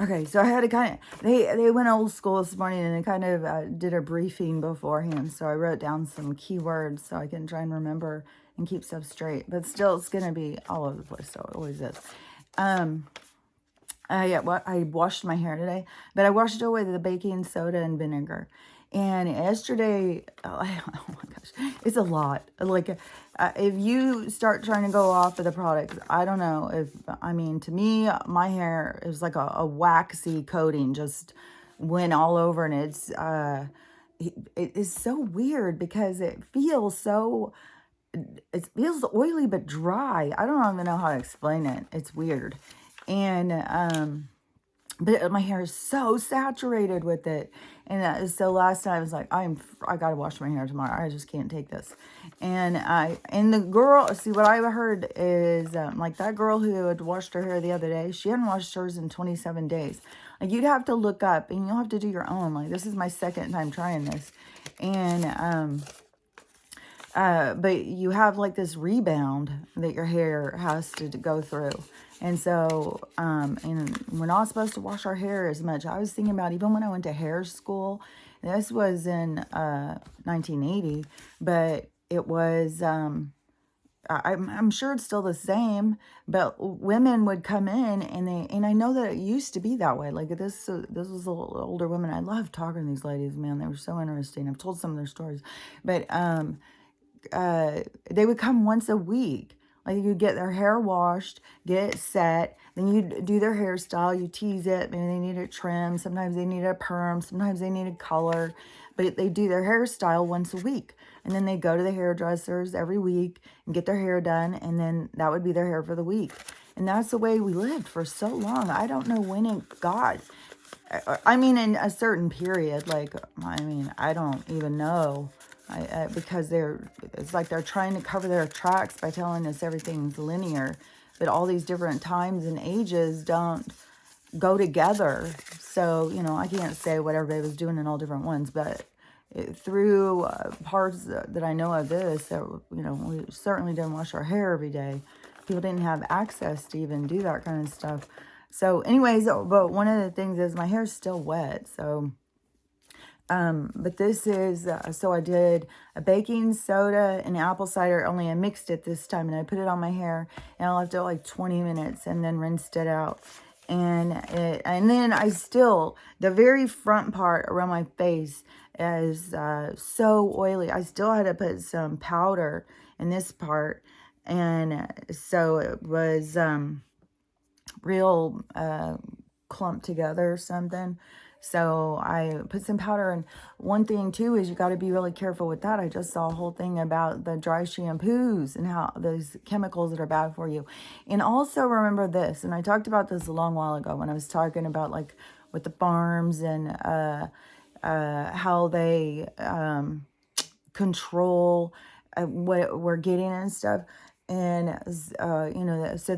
Okay, so I had to kind of, they went old school this morning and they kind of did a briefing beforehand. So I wrote down some keywords so I can try and remember and keep stuff straight. But still, it's going to be all over the place, so it always is. Yeah, well, I washed my hair today, but I washed it away with the baking soda and vinegar. And yesterday, oh my gosh, it's a lot. Like, if you start trying to go off of the products, I don't know if, I mean, to me, my hair is like a waxy coating, just went all over, and it is so weird because it feels so, it feels oily but dry. I don't even know how to explain it. It's weird. And, but my hair is so saturated with it. And so last night I was like, I got to wash my hair tomorrow. I just can't take this. And the girl, see what I've heard is like that girl who had washed her hair the other day, she hadn't washed hers in 27 days. Like you'd have to look up and you'll have to do your own. Like this is my second time trying this. And, but you have like this rebound that your hair has to go through. And so, and we're not supposed to wash our hair as much. I was thinking about even when I went to hair school, this was in 1980, but it was, I'm sure it's still the same, but women would come in and I know that it used to be that way. Like this was a little older women. I love talking to these ladies, man. They were so interesting. I've told some of their stories, but, they would come once a week. Like you get their hair washed, get it set, then you do their hairstyle, you tease it, maybe they need it trimmed, sometimes they need a perm, sometimes they need a color, but they do their hairstyle once a week. And then they go to the hairdressers every week and get their hair done, and then that would be their hair for the week. And that's the way we lived for so long. I don't know when it got, I mean, in a certain period, like, I mean, I don't even know. Because it's like they're trying to cover their tracks by telling us everything's linear, but all these different times and ages don't go together. So, you know, I can't say what everybody was doing in all different ones, but through parts that I know of this, that, you know, we certainly didn't wash our hair every day. People didn't have access to even do that kind of stuff. So anyways, but one of the things is my hair's still wet, so... but this is, so I did a baking soda and apple cider, only I mixed it this time and I put it on my hair and I left it like 20 minutes and then rinsed it out. And then I still, the very front part around my face is so oily. I still had to put some powder in this part. And so it was real clumped together or something. So I put some powder, and one thing too is you got to be really careful with that. I just saw a whole thing about the dry shampoos and how those chemicals that are bad for you. And also remember this, and I talked about this a long while ago when I was talking about like with the farms and how they control what we're getting and stuff. And you know, so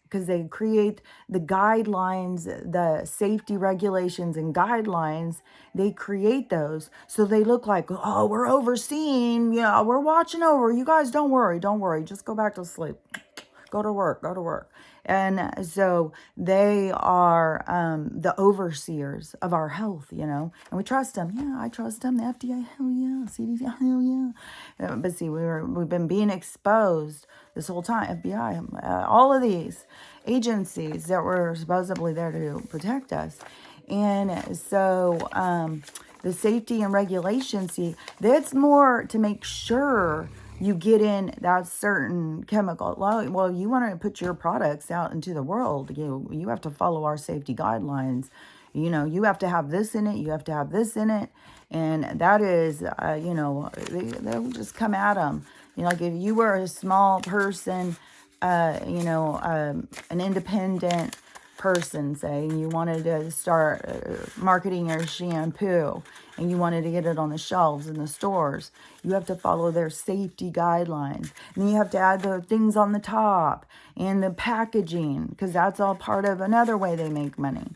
because they create the guidelines, the safety regulations and guidelines, they create those. So they look like, oh, we're overseeing, yeah, we're watching over. You guys don't worry, just go back to sleep. Go to work. And so they are the overseers of our health, you know, and we trust them. Yeah, I trust them. The FDA, hell yeah. CDC, hell yeah. But see, we've been being exposed this whole time. FBI, all of these agencies that were supposedly there to protect us. And so the safety and regulation, see, that's more to make sure you get in that certain chemical. Well, you want to put your products out into the world. You have to follow our safety guidelines. You know, you have to have this in it. You have to have this in it. And that is, you know, they'll just come at them. You know, like if you were a small person, you know, an independent person, say, and you wanted to start marketing your shampoo and you wanted to get it on the shelves in the stores, you have to follow their safety guidelines. And you have to add the things on the top and the packaging, because that's all part of another way they make money.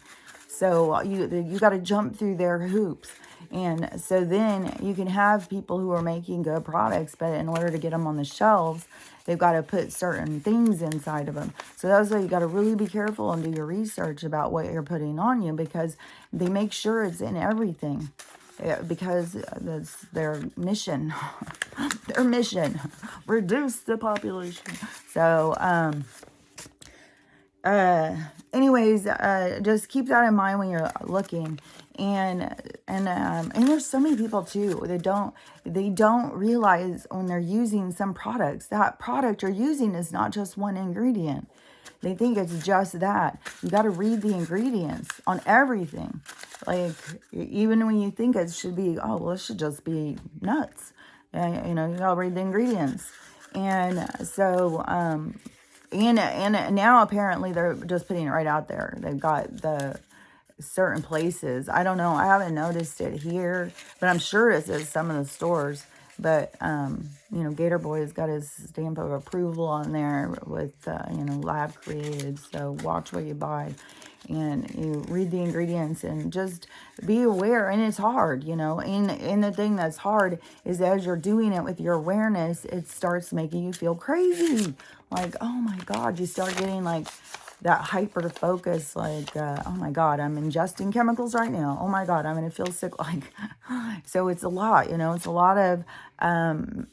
So you got to jump through their hoops. And so then you can have people who are making good products, but in order to get them on the shelves, they've got to put certain things inside of them. So that's why you got to really be careful and do your research about what you're putting on you, because they make sure it's in everything. Because that's their mission. Their mission, reduce the population. So anyways, just keep that in mind when you're looking. And there's so many people too, they don't realize when they're using some products, that product you're using is not just one ingredient. They think it's just that. You got to read the ingredients on everything. Like, even when you think it should be, oh, well, it should just be nuts. You know, you got to read the ingredients. And so, and now apparently they're just putting it right out there. They've got the certain places. I don't know. I haven't noticed it here, but I'm sure it's at some of the stores. But, you know, Gator Boy's got his stamp of approval on there with, you know, lab created. So watch what you buy and you read the ingredients and just be aware. And it's hard, you know, and the thing that's hard is as you're doing it with your awareness, it starts making you feel crazy. Like, oh my God, you start getting like that hyper focus, like, oh my God, I'm ingesting chemicals right now. Oh my God, I'm going to feel sick. Like, so it's a lot, you know, it's a lot of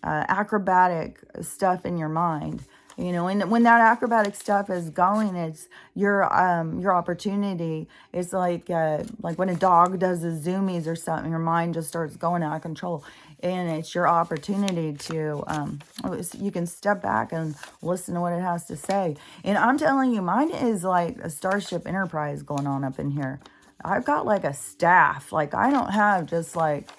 acrobatic stuff in your mind, you know, and when that acrobatic stuff is going, it's your opportunity. It's like when a dog does the zoomies or something, your mind just starts going out of control. And it's your opportunity to, you can step back and listen to what it has to say. And I'm telling you, mine is like a Starship Enterprise going on up in here. I've got like a staff. Like, I don't have just like,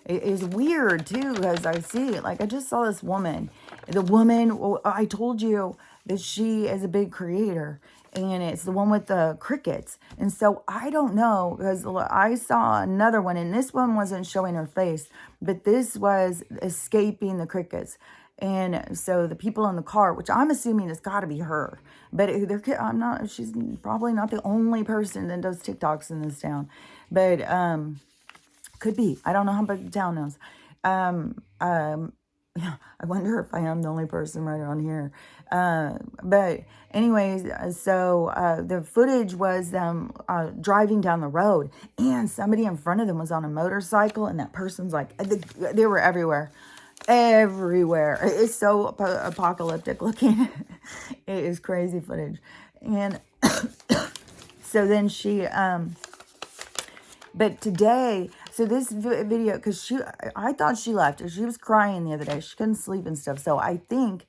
it's weird too, because I see it. Like, I just saw this woman. The woman, I told you that she is a big creator. And it's the one with the crickets. And so I don't know, because I saw another one, and this one wasn't showing her face, but this was escaping the crickets. And so the people in the car, which I'm assuming has got to be her, but she's probably not the only person that does TikToks in this town, but could be. I don't know how big the town is. Yeah, I wonder if I am the only person right around here. But anyways, so the footage was them driving down the road, and somebody in front of them was on a motorcycle, and that person's like, they were everywhere. Everywhere. It's so apocalyptic looking. It is crazy footage. And so then she, but today, so this video, because I thought she left. She was crying the other day. She couldn't sleep and stuff. So I think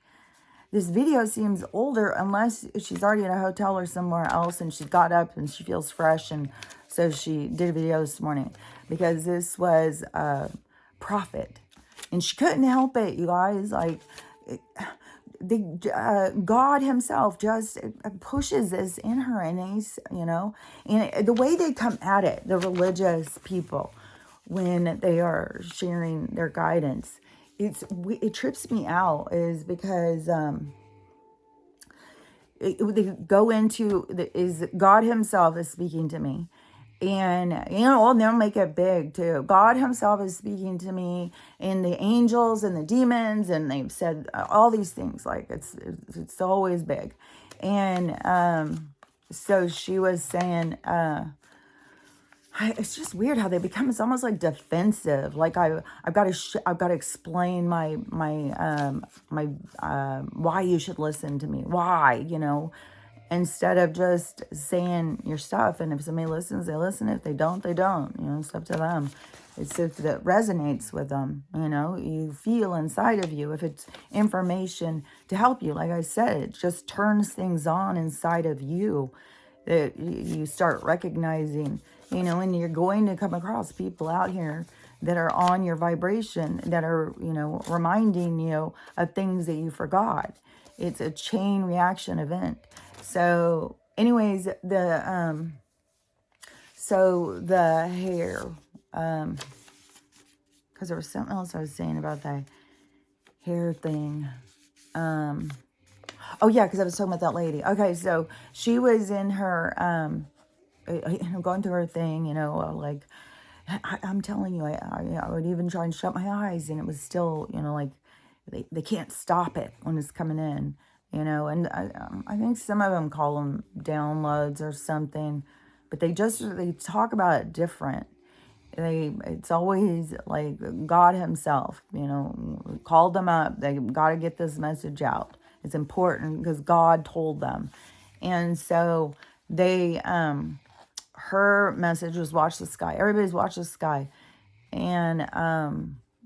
this video seems older, unless she's already at a hotel or somewhere else and she got up and she feels fresh. And so she did a video this morning, because this was Prophet. And she couldn't help it, you guys. Like, God himself just pushes this in her, and he's, you know, and the way they come at it, the religious people, when they are sharing their guidance, it trips me out, is because they go into is God himself is speaking to me. And, you know, they'll make it big too. God himself is speaking to me, and the angels and the demons, and they've said all these things. Like, it's always big. And so she was saying, it's just weird how they become. It's almost like defensive. Like, I've got to explain my why you should listen to me. Why, you know. Instead of just saying your stuff, and if somebody listens, they listen. If they don't, they don't. You know, it's up to them. It's if that resonates with them. You know, you feel inside of you. If it's information to help you, like I said, it just turns things on inside of you. That you start recognizing. You know, and you're going to come across people out here that are on your vibration, that are, you know, reminding you of things that you forgot. It's a chain reaction event. So anyways, the hair, because there was something else I was saying about the hair thing. Oh yeah, because I was talking about that lady. Okay, so she was in her, going through her thing, you know, like, I'm telling you, I would even try and shut my eyes, and it was still, like they can't stop it when it's coming in, and I think some of them call them downloads or something, but they talk about it different. It's always like God himself, called them up. They got to get this message out. It's important because God told them. And so they, her message was watch the sky. Everybody's watch the sky. And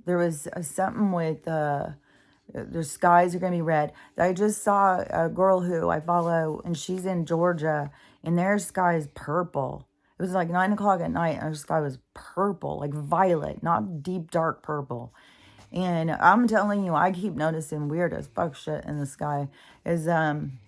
there was something with their skies are going to be red. I just saw a girl who I follow, and she's in Georgia, and their sky is purple. It was like 9 o'clock at night, and her sky was purple, like violet, not deep, dark purple. And I'm telling you, I keep noticing weird as fuck shit in the sky. I'm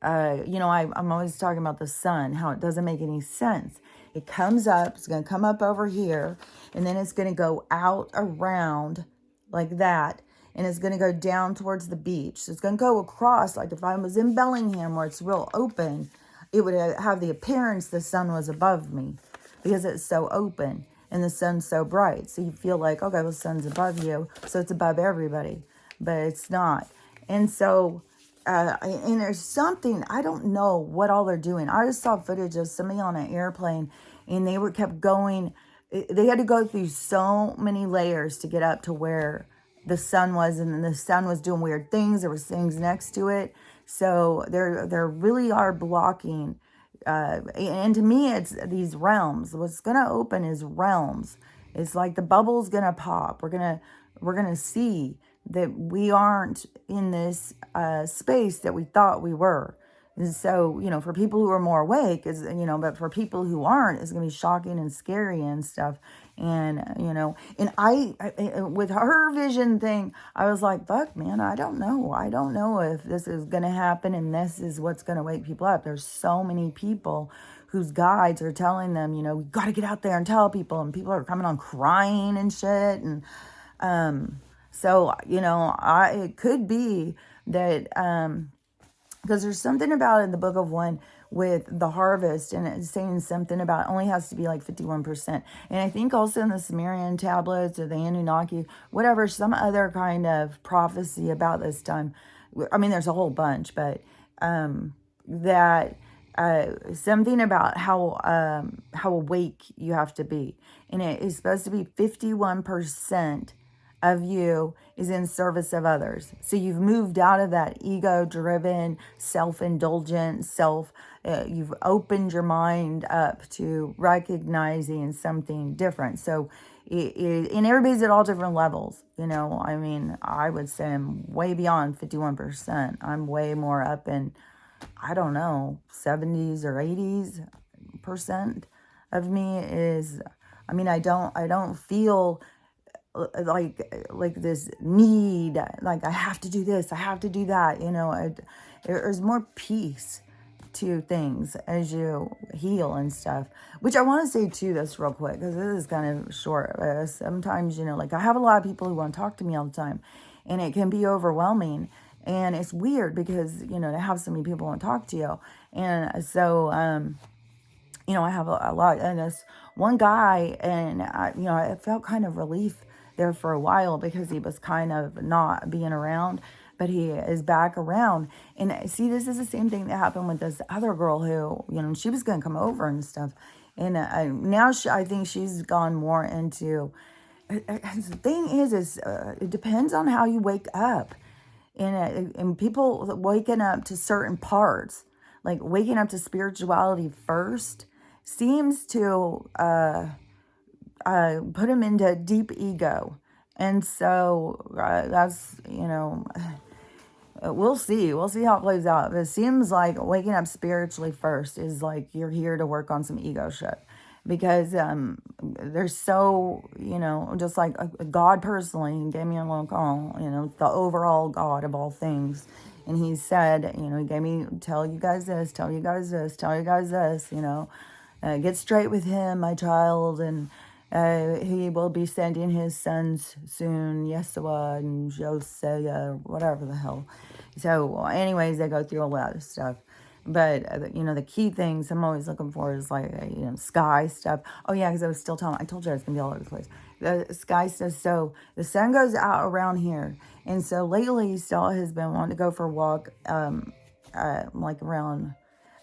always talking about the sun, how it doesn't make any sense. It comes up, it's going to come up over here, and then it's going to go out around like that, and it's going to go down towards the beach. So it's going to go across, like if I was in Bellingham where it's real open, it would have the appearance the sun was above me because it's so open and the sun's so bright. So you feel like, okay, the sun's above you, so it's above everybody, but it's not. And so, and there's something, I don't know what all they're doing. I just saw footage of somebody on an airplane, and they kept going. They had to go through so many layers to get up to where the sun was, and then the sun was doing weird things. There was things next to it. So there really are blocking. And to me, it's these realms. What's going to open is realms. It's like the bubble's going to pop. We're going to see that we aren't in this space that we thought we were. And so, for people who are more awake, but for people who aren't, it's going to be shocking and scary and stuff. And, and I, with her vision thing, I was like, fuck, man, I don't know. I don't know if this is going to happen and this is what's going to wake people up. There's so many people whose guides are telling them, we got to get out there and tell people. And people are coming on crying and shit. And, so, it could be that, because there's something about in the book of 1 with the harvest, and it's saying something about it only has to be like 51%. And I think also in the Sumerian tablets or the Anunnaki, whatever, some other kind of prophecy about this time. I mean, there's a whole bunch, but that something about how awake you have to be. And it is supposed to be 51% of you is in service of others. So you've moved out of that ego-driven, self-indulgent, you've opened your mind up to recognizing something different. So and everybody's at all different levels. I mean, I would say I'm way beyond 51%. I'm way more up in, I don't know, 70s or 80s% of me is, I mean, I don't feel like this need, like I have to do this, I have to do that, there's more peace to things as you heal and stuff, which I want to say too, this real quick, because this is kind of short. Sometimes, like I have a lot of people who want to talk to me all the time, and it can be overwhelming, and it's weird because, to have so many people want to talk to you. And so, I have a lot, and this one guy, and I felt kind of relief there for a while because he was kind of not being around, but he is back around. And see, this is the same thing that happened with this other girl who, she was going to come over and stuff. And now I think she's gone more into, the thing is it depends on how you wake up. And people waking up to certain parts, like waking up to spirituality first, seems to put them into deep ego. And so that's, we'll see how it plays out. But it seems like waking up spiritually first is like you're here to work on some ego shit, because there's so, just like God personally gave me a little call, the overall God of all things. And he said, he gave me, tell you guys this, tell you guys this, tell you guys this, get straight with him, my child, and he will be sending his sons soon, Yeshua and Josiah, whatever the hell. So anyways, they go through a lot of stuff. But, you know, the key things I'm always looking for is like, you know, sky stuff. Oh, yeah, because I told you I was going to be all over the place. The sky stuff. So the sun goes out around here. And so lately, Stella has been wanting to go for a walk, like around,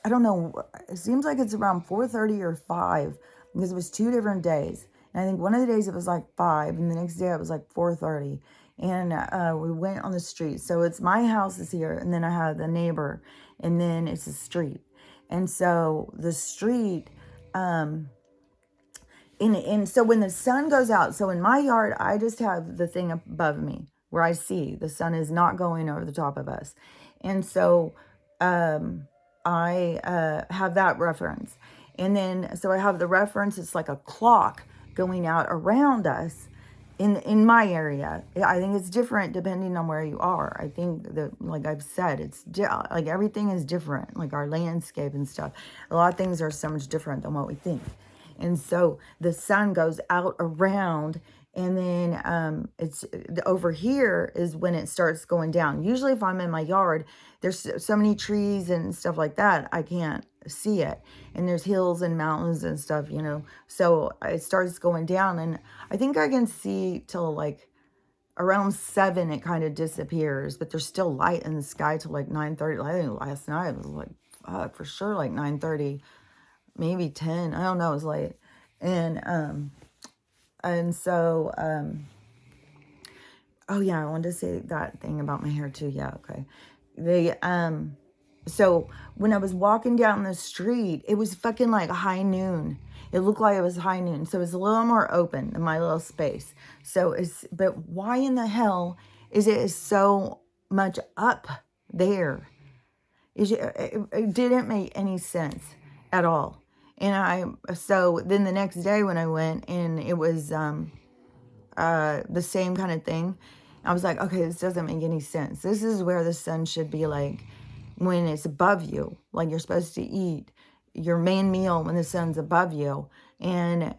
I don't know, it seems like it's around 4:30 or 5, because it was 2 different days. And I think one of the days it was like 5, and the next day it was like 4:30. And we went on the street. So it's my house is here, and then I have the neighbor, and then it's a street. And so the street, and so when the sun goes out, so in my yard, I just have the thing above me where I see the sun is not going over the top of us. And so I have that reference. And then, so I have the reference, it's like a clock going out around us in my area. I think it's different depending on where you are. I think that, like I've said, it's like everything is different, like our landscape and stuff. A lot of things are so much different than what we think. And so the sun goes out around, and then it's over here is when it starts going down. Usually if I'm in my yard, there's so many trees and stuff like that, I can't see it. And there's hills and mountains and stuff, you know. So it starts going down, and I think I can see till like around 7 it kind of disappears, but there's still light in the sky till like 9:30. I think last night it was like, for sure, like 9:30. Maybe 10, I don't know, it was late. And so, oh yeah, I wanted to say that thing about my hair too. Yeah, okay. So when I was walking down the street, it was fucking like high noon. It looked like it was high noon. So it's a little more open in my little space. But why in the hell is it so much up there? It didn't make any sense at all. And so then the next day when I went, and it was the same kind of thing, I was like, okay, this doesn't make any sense. This is where the sun should be, like when it's above you, like you're supposed to eat your main meal when the sun's above you. And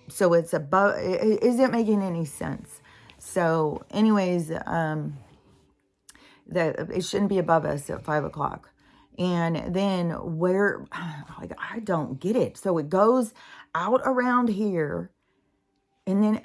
so it's above, it isn't making any sense. So anyways, that it shouldn't be above us at 5 o'clock. And then where, like, I don't get it. So it goes out around here. And then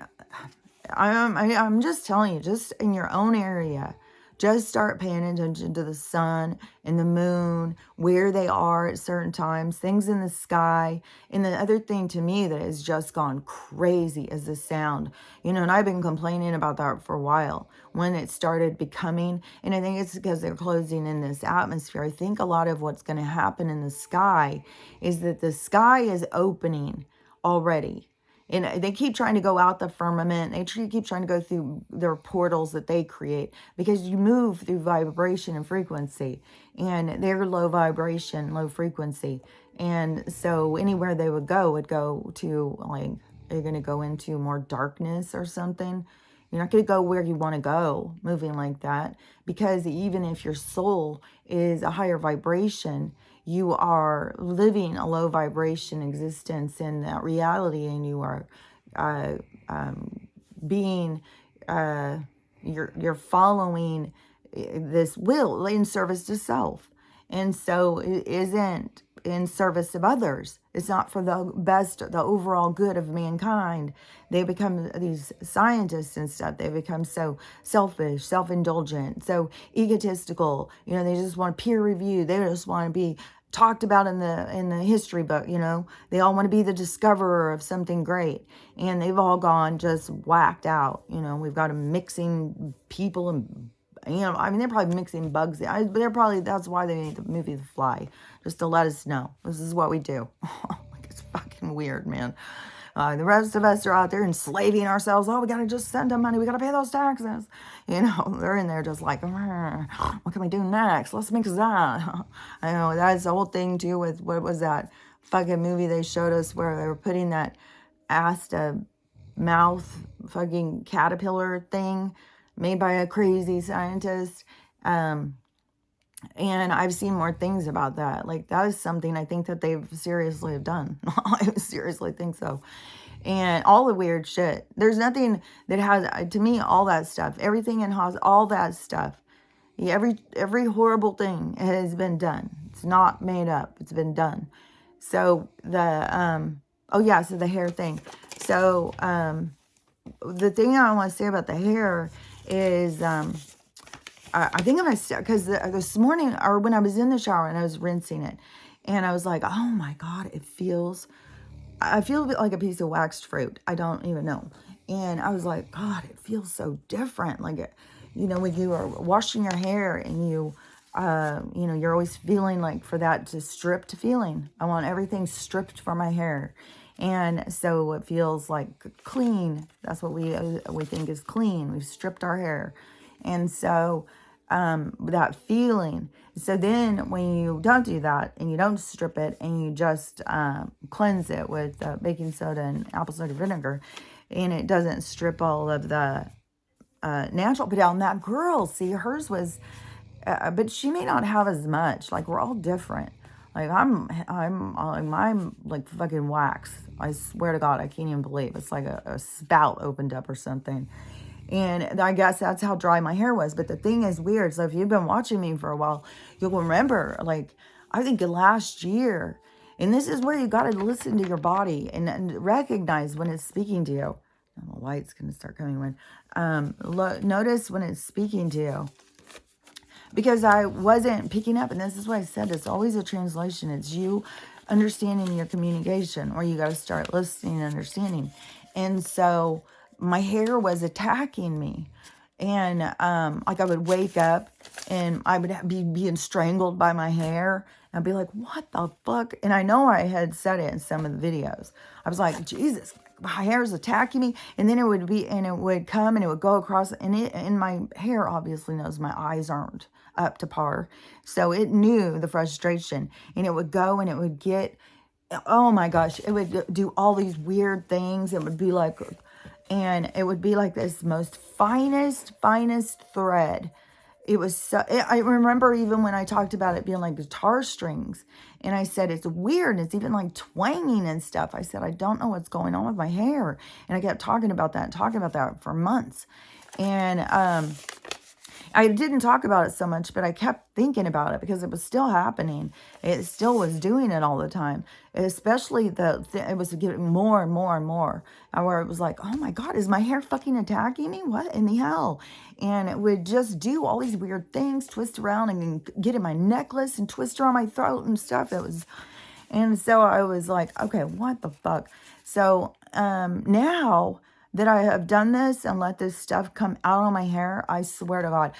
I'm just telling you, just in your own area, just start paying attention to the sun and the moon, where they are at certain times, things in the sky. And the other thing to me that has just gone crazy is the sound. You know, and I've been complaining about that for a while when it started becoming, and I think it's because they're closing in this atmosphere. I think a lot of what's going to happen in the sky is that the sky is opening already. And they keep trying to go out the firmament. They keep trying to go through their portals that they create, because you move through vibration and frequency, and they're low vibration, low frequency. And so anywhere they would go to, like, are you going to go into more darkness or something? You're not going to go where you want to go moving like that, because even if your soul is a higher vibration, you are living a low vibration existence in that reality, and you are being, you're following this will in service to self. And so it isn't in service of others. It's not for the best, the overall good of mankind. They become these scientists and stuff. They become so selfish, self-indulgent, so egotistical. You know, they just want peer review. They just want to be talked about in the history book. You know, they all want to be the discoverer of something great, and they've all gone just whacked out. You know, we've got them mixing people and, you know, I mean, they're probably mixing bugs. That's why they made the movie The Fly, just to let us know this is what we do. Like, it's fucking weird, man. The rest of us are out there enslaving ourselves. Oh, we got to just send them money. We got to pay those taxes. You know, they're in there just like, what can we do next? Let's mix that. I know that's the whole thing too with, what was that fucking movie they showed us where they were putting that ass to mouth fucking caterpillar thing made by a crazy scientist. And I've seen more things about that. Like, that is something I think that they've seriously have done. I seriously think so. And all the weird shit. There's nothing that has, to me, all that stuff, everything in all that stuff Every horrible thing has been done. It's not made up. It's been done. So oh yeah, so the hair thing. So the thing I want to say about the hair is I think I'm gonna start, because this morning, or when I was in the shower and I was rinsing it, and I was like, oh my God, I feel a bit like a piece of waxed fruit. I don't even know. And I was like, God, it feels so different. Like, when you are washing your hair and you're always feeling like for that to stripped feeling. I want everything stripped from my hair. And so it feels like clean. That's what we think is clean. We've stripped our hair. And so that feeling. So then when you don't do that and you don't strip it and you just cleanse it with baking soda and apple cider vinegar, and it doesn't strip all of the natural. But on that girl, see, hers was, but she may not have as much. Like, we're all different. Like, I'm like fucking wax. I swear to God, I can't even believe it's like a spout opened up or something. And I guess that's how dry my hair was. But the thing is weird. So if you've been watching me for a while, you'll remember, like, I think last year, and this is where you got to listen to your body and recognize when it's speaking to you. And the light's going to start coming when. Notice when it's speaking to you. Because I wasn't picking up, and this is what I said, it's always a translation. It's you understanding your communication, or you got to start listening and understanding. And so my hair was attacking me. And like, I would wake up and I would be being strangled by my hair. And I'd be like, what the fuck? And I know I had said it in some of the videos. I was like, Jesus, my hair is attacking me. And then it would come and it would go across. And my hair obviously knows my eyes aren't up to par. So it knew the frustration. And it would go and it would get, oh my gosh, it would do all these weird things. It would be like, and it would be like this most finest thread. It was so, I remember even when I talked about it being like guitar strings, and I said, it's weird. It's even like twanging and stuff. I said, I don't know what's going on with my hair. And I kept talking about that for months. And, I didn't talk about it so much, but I kept thinking about it because it was still happening. It still was doing it all the time. Especially it was getting more and more and more. Where it was like, oh my God, is my hair fucking attacking me? What in the hell? And it would just do all these weird things, twist around and get in my necklace and twist around my throat and stuff. And so I was like, okay, what the fuck? So now that I have done this and let this stuff come out on my hair, I swear to God,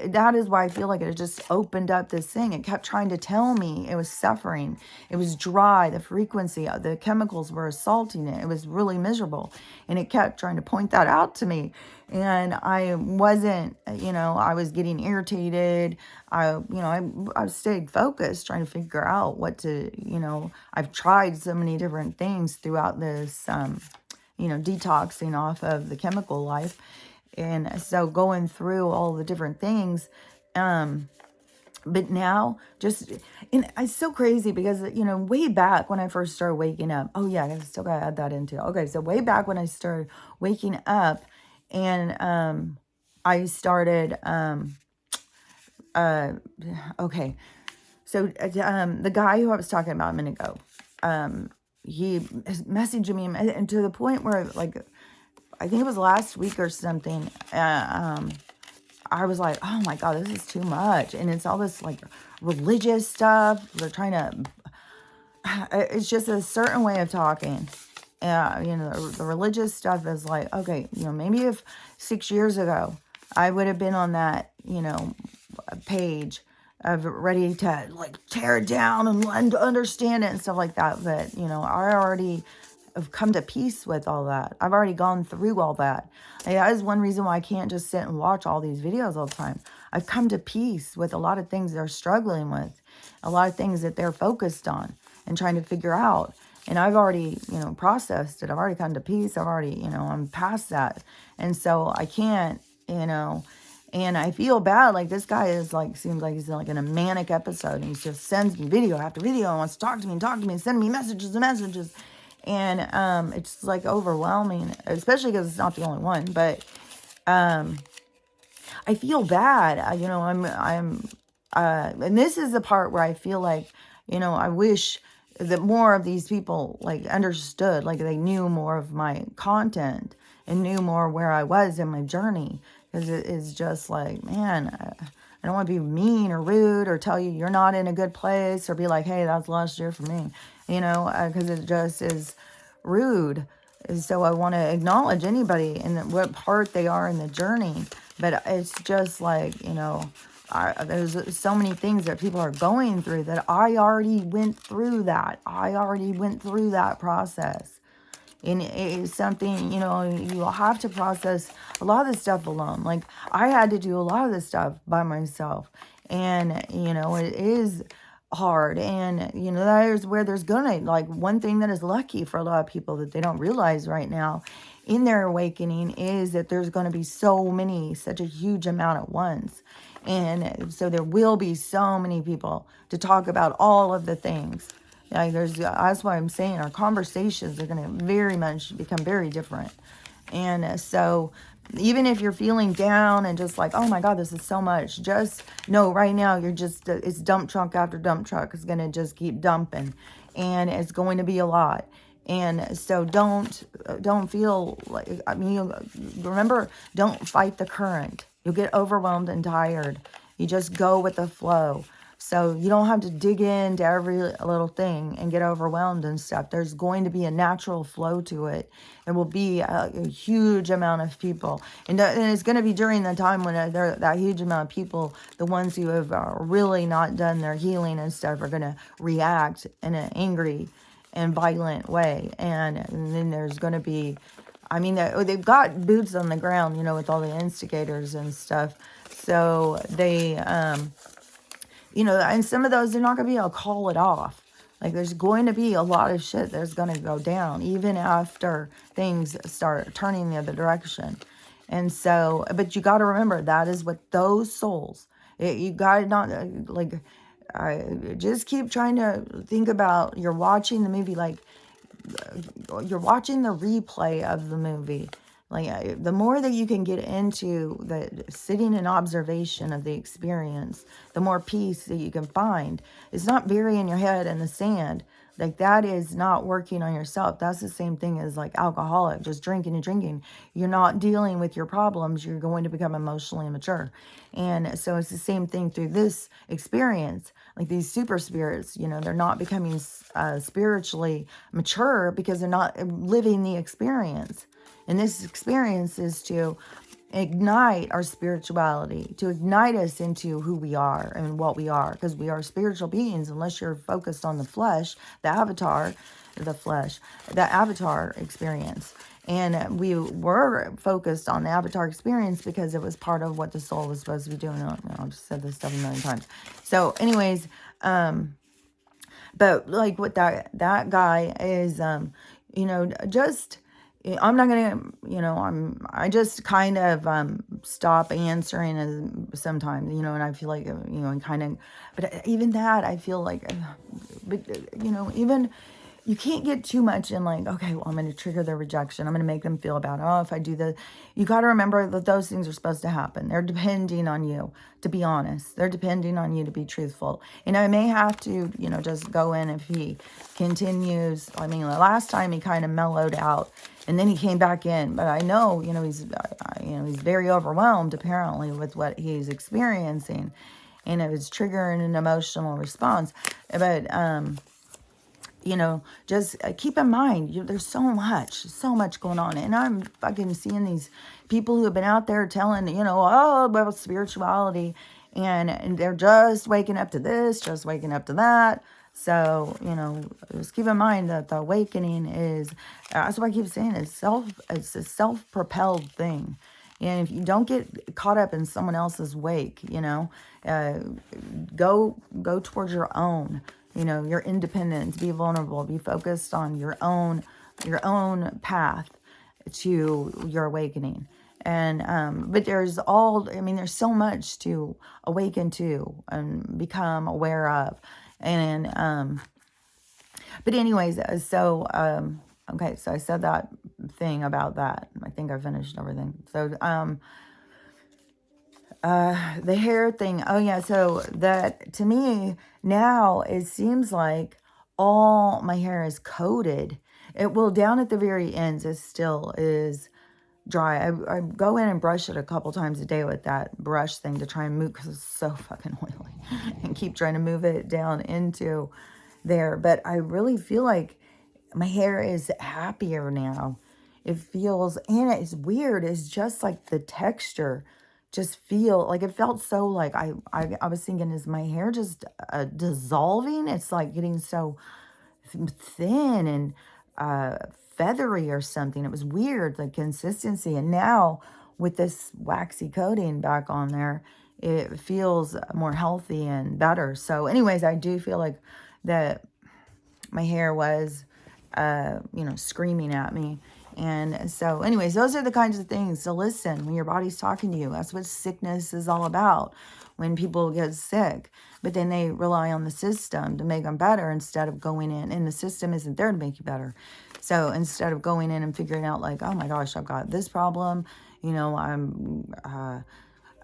that is why I feel like it just opened up this thing. It kept trying to tell me it was suffering. It was dry. The frequency, the chemicals were assaulting it. It was really miserable. And it kept trying to point that out to me. And I wasn't, I was getting irritated. I stayed focused trying to figure out what to, I've tried so many different things throughout this, detoxing off of the chemical life. And so going through all the different things, but now and it's so crazy because, way back when I first started waking up, oh yeah, I still got to add that into. Okay. So way back when I started waking up and, I started, okay. So, the guy who I was talking about a minute ago, he messaged me, and to the point where, like, I think it was last week or something, I was like, oh my God, this is too much. And it's all this like religious stuff. They're trying to, it's just a certain way of talking. The religious stuff is like, okay, maybe if 6 years ago, I would have been on that, page of ready to like tear it down and understand it and stuff like that. But, I already have come to peace with all that. I've already gone through all that. That is one reason why I can't just sit and watch all these videos all the time. I've come to peace with a lot of things they're struggling with, a lot of things that they're focused on and trying to figure out. And I've already, processed it. I've already come to peace. I've already, I'm past that. And so I can't, and I feel bad. Like, this guy is like, seems like he's like in a manic episode. And he just sends me video after video and wants to talk to me and send me messages and messages. And it's like overwhelming, especially because it's not the only one. But I feel bad. And this is the part where I feel like, I wish that more of these people like understood, like they knew more of my content and knew more where I was in my journey. Because it is just like, man, I don't want to be mean or rude or tell you you're not in a good place or be like, hey, that's last year for me, because it just is rude. So I want to acknowledge anybody and what part they are in the journey. But it's just like, there's so many things that people are going through that I already went through that. I already went through that process. And it's something, you'll have to process a lot of this stuff alone. Like, I had to do a lot of this stuff by myself. And, it is hard. And, that is where there's gonna, like, one thing that is lucky for a lot of people that they don't realize right now in their awakening is that there's going to be such a huge amount at once. And so there will be so many people to talk about all of the things. Like that's why I'm saying our conversations are going to very much become very different. And so even if you're feeling down and just like, oh my God, this is so much, just know right now you're just, it's dump truck after dump truck. It's going to just keep dumping, and it's going to be a lot. And so don't feel like, remember, don't fight the current. You'll get overwhelmed and tired. You just go with the flow. So you don't have to dig into every little thing and get overwhelmed and stuff. There's going to be a natural flow to it. There will be a huge amount of people. And it's going to be during the time when that huge amount of people, the ones who have really not done their healing and stuff, are going to react in an angry and violent way. And then there's going to be, they've got boots on the ground, with all the instigators and stuff. So they, and some of those, they're not going to be able to call it off. Like, there's going to be a lot of shit that's going to go down, even after things start turning the other direction. And so, but you got to remember, that is what those souls, you got to not, just keep trying to think about, you're watching the movie, like, you're watching the replay of the movie. Like, the more that you can get into the sitting in observation of the experience, the more peace that you can find. It's not burying your head in the sand. Like, that is not working on yourself. That's the same thing as like alcoholic, just drinking and drinking. You're not dealing with your problems. You're going to become emotionally immature. And so it's the same thing through this experience. Like, these super spirits, they're not becoming spiritually mature because they're not living the experience. And this experience is to ignite our spirituality, to ignite us into who we are and what we are, because we are spiritual beings, unless you're focused on the flesh, the avatar experience. And we were focused on the avatar experience because it was part of what the soul was supposed to be doing. I've said this stuff a million times. So anyways, but like what that guy is, just, I'm not going to, I just kind of stop answering sometimes, and I feel like, and kind of, but even that, I feel like, but, even, you can't get too much in like, okay, well, I'm going to trigger their rejection. I'm going to make them feel bad. Oh, if I do this, you got to remember that those things are supposed to happen. They're depending on you to be honest. They're depending on you to be truthful. And I may have to, just go in if he continues. The last time he kind of mellowed out and then he came back in, but I know, he's very overwhelmed apparently with what he's experiencing, and it was triggering an emotional response. But, just keep in mind, there's so much going on. And I'm fucking seeing these people who have been out there telling, about spirituality, and they're just waking up to this, just waking up to that. So, just keep in mind that the awakening is, that's what I keep saying, it's a self-propelled thing. And if you don't get caught up in someone else's wake, go towards your own. Your independence, be vulnerable, be focused on your own path to your awakening. And, but there's so much to awaken to and become aware of. And, but anyways, so, okay, so I said that thing about that. I think I finished everything. So, The hair thing. Oh yeah. So that to me now it seems like all my hair is coated. It will down at the very ends. It still is dry. I go in and brush it a couple times a day with that brush thing to try and move because it's so fucking oily and keep trying to move it down into there. But I really feel like my hair is happier now. It feels, and it's weird. It's just like the texture just feel like it felt so like I was thinking, is my hair just dissolving? It's like getting so thin and feathery or something. It was weird, the consistency. And now with this waxy coating back on there, it feels more healthy and better. So anyways, I do feel like that my hair was, screaming at me. And so anyways, those are the kinds of things to listen when your body's talking to you. That's what sickness is all about. When people get sick, but then they rely on the system to make them better instead of going in, and the system isn't there to make you better. So instead of going in and figuring out like, oh my gosh, I've got this problem,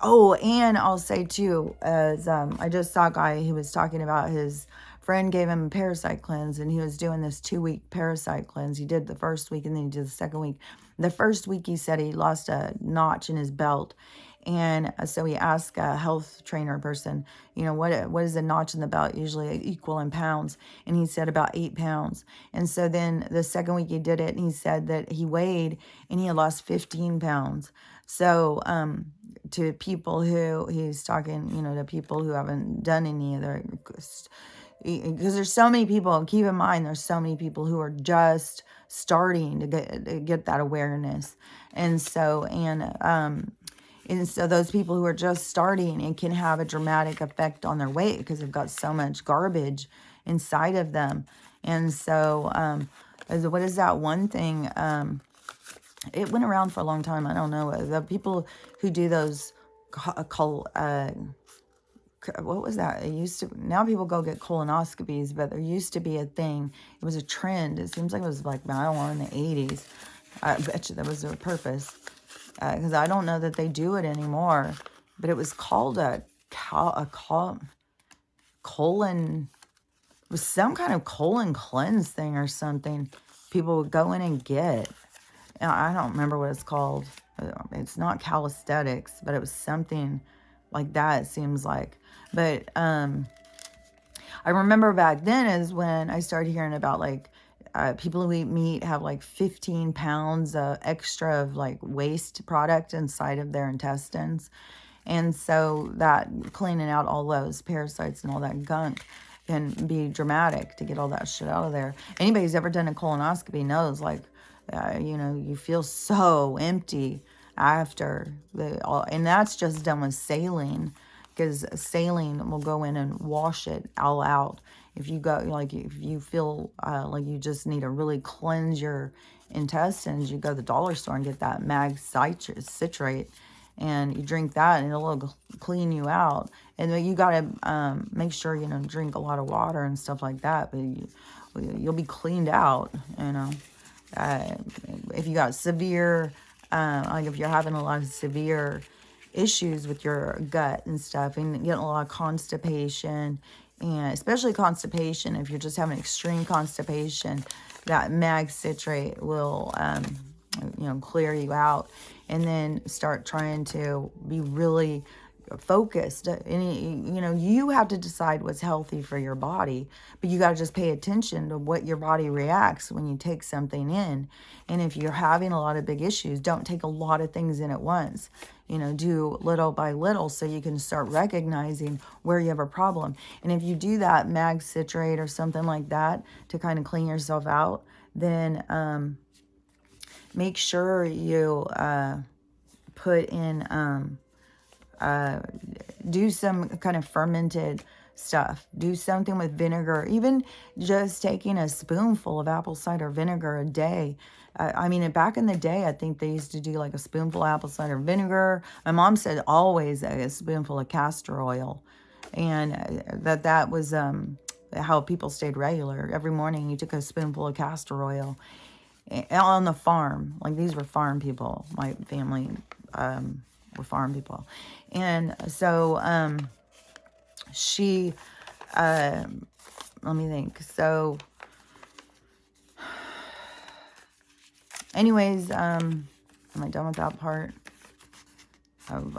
oh, and I'll say too, as I just saw a guy, he was talking about his friend gave him a parasite cleanse, and he was doing this 2-week parasite cleanse. He did the first week, and then he did the second week. The first week, he said he lost a notch in his belt. And so he asked a health trainer person, what is a notch in the belt usually equal in pounds? And he said about 8 pounds. And so then the second week he did it, and he said that he weighed and he had lost 15 pounds. So to people who he's talking, to people who haven't done any of their, because there's so many people, keep in mind, there's so many people who are just starting to get that awareness. And so those people who are just starting, it can have a dramatic effect on their weight because they've got so much garbage inside of them. And so, what is that one thing? It went around for a long time. I don't know. The people who do those, what was that? It used to, now people go get colonoscopies, but there used to be a thing. It was a trend. It seems like it was like, I don't know, in the 80s. I bet you that was their purpose. Because I don't know that they do it anymore, but it was called colon, it was some kind of colon cleanse thing or something. People would go in and get. I don't remember what it's called. It's not calisthenics, but it was something like that, it seems like. But I remember back then is when I started hearing about like people who eat meat have like 15 pounds extra of like waste product inside of their intestines. And so that cleaning out all those parasites and all that gunk can be dramatic to get all that shit out of there. Anybody who's ever done a colonoscopy knows like, you feel so empty after and that's just done with saline, because saline will go in and wash it all out. If you go, like, if you feel like you just need to really cleanse your intestines, you go to the dollar store and get that mag citrate, and you drink that, and it'll clean you out. And you got to make sure, drink a lot of water and stuff like that, but you'll be cleaned out, if you got severe, like if you're having a lot of severe issues with your gut and stuff, and getting a lot of constipation, and especially constipation, if you're just having extreme constipation, that mag citrate will, clear you out. And then start trying to be really focused. You have to decide what's healthy for your body, but you got to just pay attention to what your body reacts when you take something in. And if you're having a lot of big issues, don't take a lot of things in at once. Do little by little so you can start recognizing where you have a problem. And if you do that mag citrate or something like that to kind of clean yourself out, then make sure you put in do some kind of fermented stuff. Do something with vinegar. Even just taking a spoonful of apple cider vinegar a day. Back in the day, I think they used to do like a spoonful of apple cider vinegar. My mom said always a spoonful of castor oil. And that was how people stayed regular. Every morning you took a spoonful of castor oil. On the farm. Like, these were farm people, my family. we're farm people. And so she, let me think. So anyways, am I done with that part of,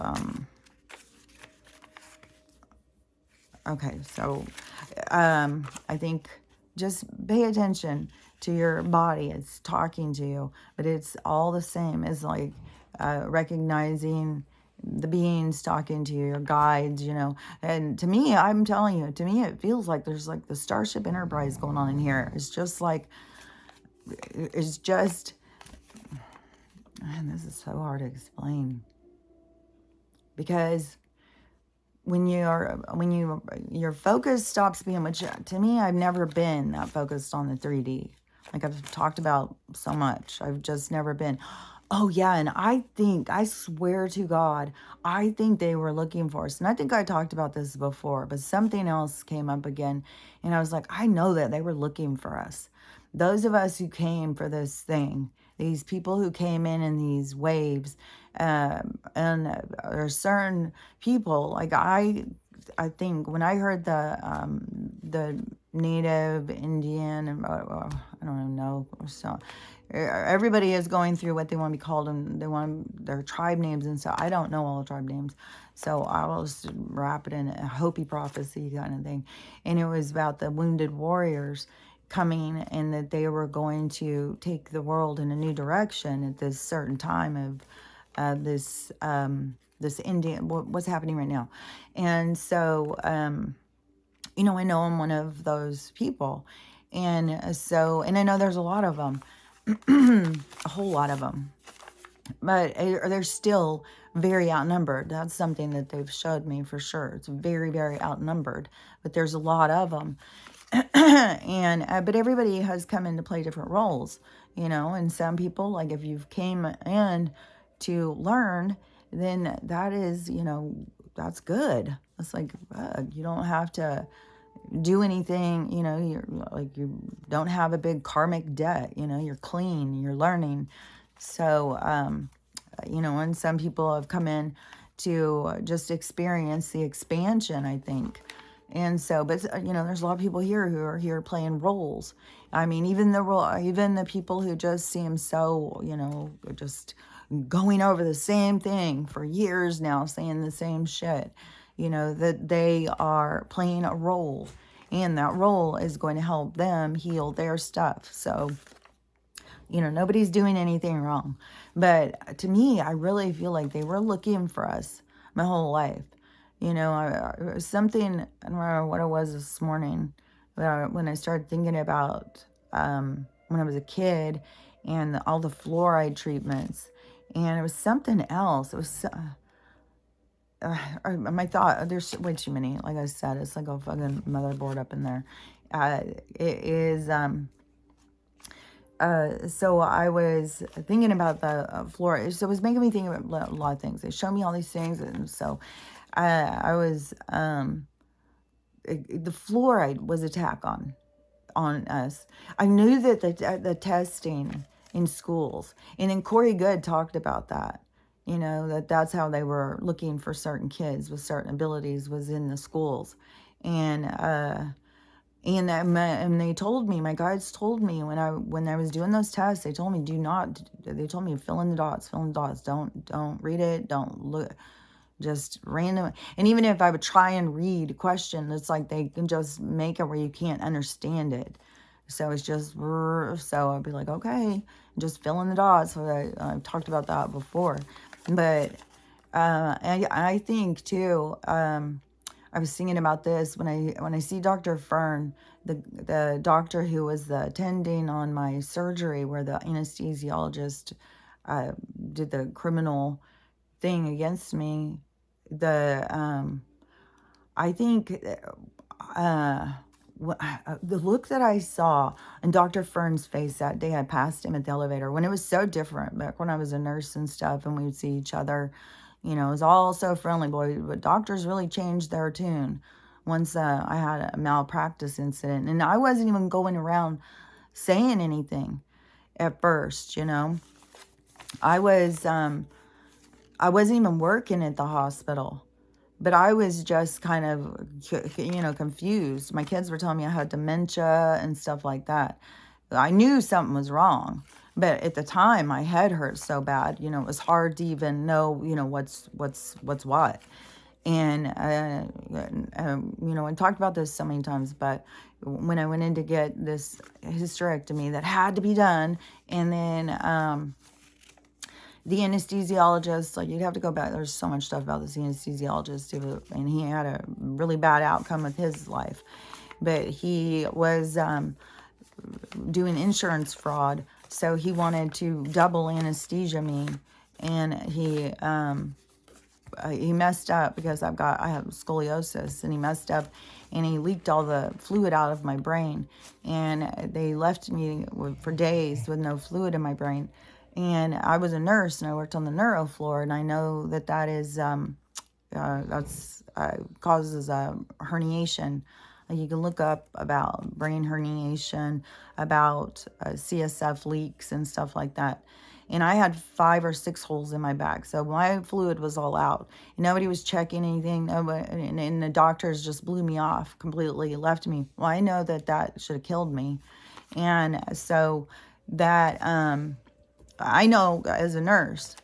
okay, so I think just pay attention to your body. It's talking to you, but it's all the same as like recognizing the beings talking to you, your guides, you know. And to me, I'm telling you, to me, it feels like there's like the Starship Enterprise going on in here. It's just like, it's just, man, this is so hard to explain. Because when your focus stops being, which to me, I've never been that focused on the 3D. Like I've talked about so much. I've just never been. Oh yeah, and I swear to God, I think they were looking for us. And I think I talked about this before, but something else came up again. And I was like, I know that they were looking for us. Those of us who came for this thing, these people who came in these waves, and there are certain people, like I think when I heard the Native Indian, and I don't even know, so everybody is going through what they want to be called, and they want their tribe names, and so I don't know all the tribe names, so I will just wrap it in a Hopi prophecy kind of thing. And it was about the wounded warriors coming, and that they were going to take the world in a new direction at this certain time of this Indian, what's happening right now. And so you know, I know I'm one of those people, and so, and I know there's a lot of them, a whole lot of them, but they're still very outnumbered. That's something that they've showed me for sure. It's very, very outnumbered, but there's a lot of them. And but everybody has come in to play different roles, you know. And some people, like if you've came in to learn, then that is, you know, that's good. It's like you don't have to do anything, you know. You're like, you don't have a big karmic debt, you know. You're clean, you're learning. So you know, and some people have come in to just experience the expansion, I think. And so, but you know, there's a lot of people here who are here playing roles. I mean, even the people who just seem so, you know, just going over the same thing for years now, saying the same shit, you know, that they are playing a role, and that role is going to help them heal their stuff. So, you know, nobody's doing anything wrong. But to me, I really feel like they were looking for us my whole life. You know, something, I don't remember what it was this morning, when I started thinking about when I was a kid and all the fluoride treatments. And it was something else. It was, my thought, there's way too many. Like I said, it's like a fucking motherboard up in there. It is, so I was thinking about the fluoride. So it was making me think about a lot of things. They showed me all these things, and so I was, the fluoride was attack on us. I knew that the testing in schools, and then Corey Good talked about that, you know, that's how they were looking for certain kids with certain abilities, was in the schools. And they told me, my guides told me when I was doing those tests, they told me, they told me fill in the dots, don't read it, don't look, just random. And even if I would try and read a question, it's like they can just make it where you can't understand it. So it's just, so I'd be like, okay, just fill in the dots. So I've talked about that before. But I think too, I was thinking about this when I see Dr. Fern, the doctor who was attending on my surgery, where the anesthesiologist did the criminal thing against me. I think the look that I saw in Dr. Fern's face that day, I passed him at the elevator, when it was so different back when I was a nurse and stuff, and we would see each other, you know, it was all so friendly, boy. But doctors really changed their tune once I had a malpractice incident. And I wasn't even going around saying anything at first, you know. I was I wasn't even working at the hospital, but I was just kind of, confused. My kids were telling me I had dementia and stuff like that. I knew something was wrong, but at the time my head hurt so bad, it was hard to even know, what's what. And, I talked about this so many times, but when I went in to get this hysterectomy that had to be done, and then, the anesthesiologist, like, you'd have to go back. There's so much stuff about this anesthesiologist too, and he had a really bad outcome with his life. But he was doing insurance fraud, so he wanted to double anesthesia me, and he messed up because I have scoliosis, and he messed up, and he leaked all the fluid out of my brain, and they left me for days with no fluid in my brain. And I was a nurse, and I worked on the neuro floor, and I know that is causes a herniation. You can look up about brain herniation, about CSF leaks and stuff like that. And I had 5 or 6 holes in my back, so my fluid was all out. Nobody was checking anything, and the doctors just blew me off completely, left me. Well, I know that should have killed me. And so that, I know as a nurse,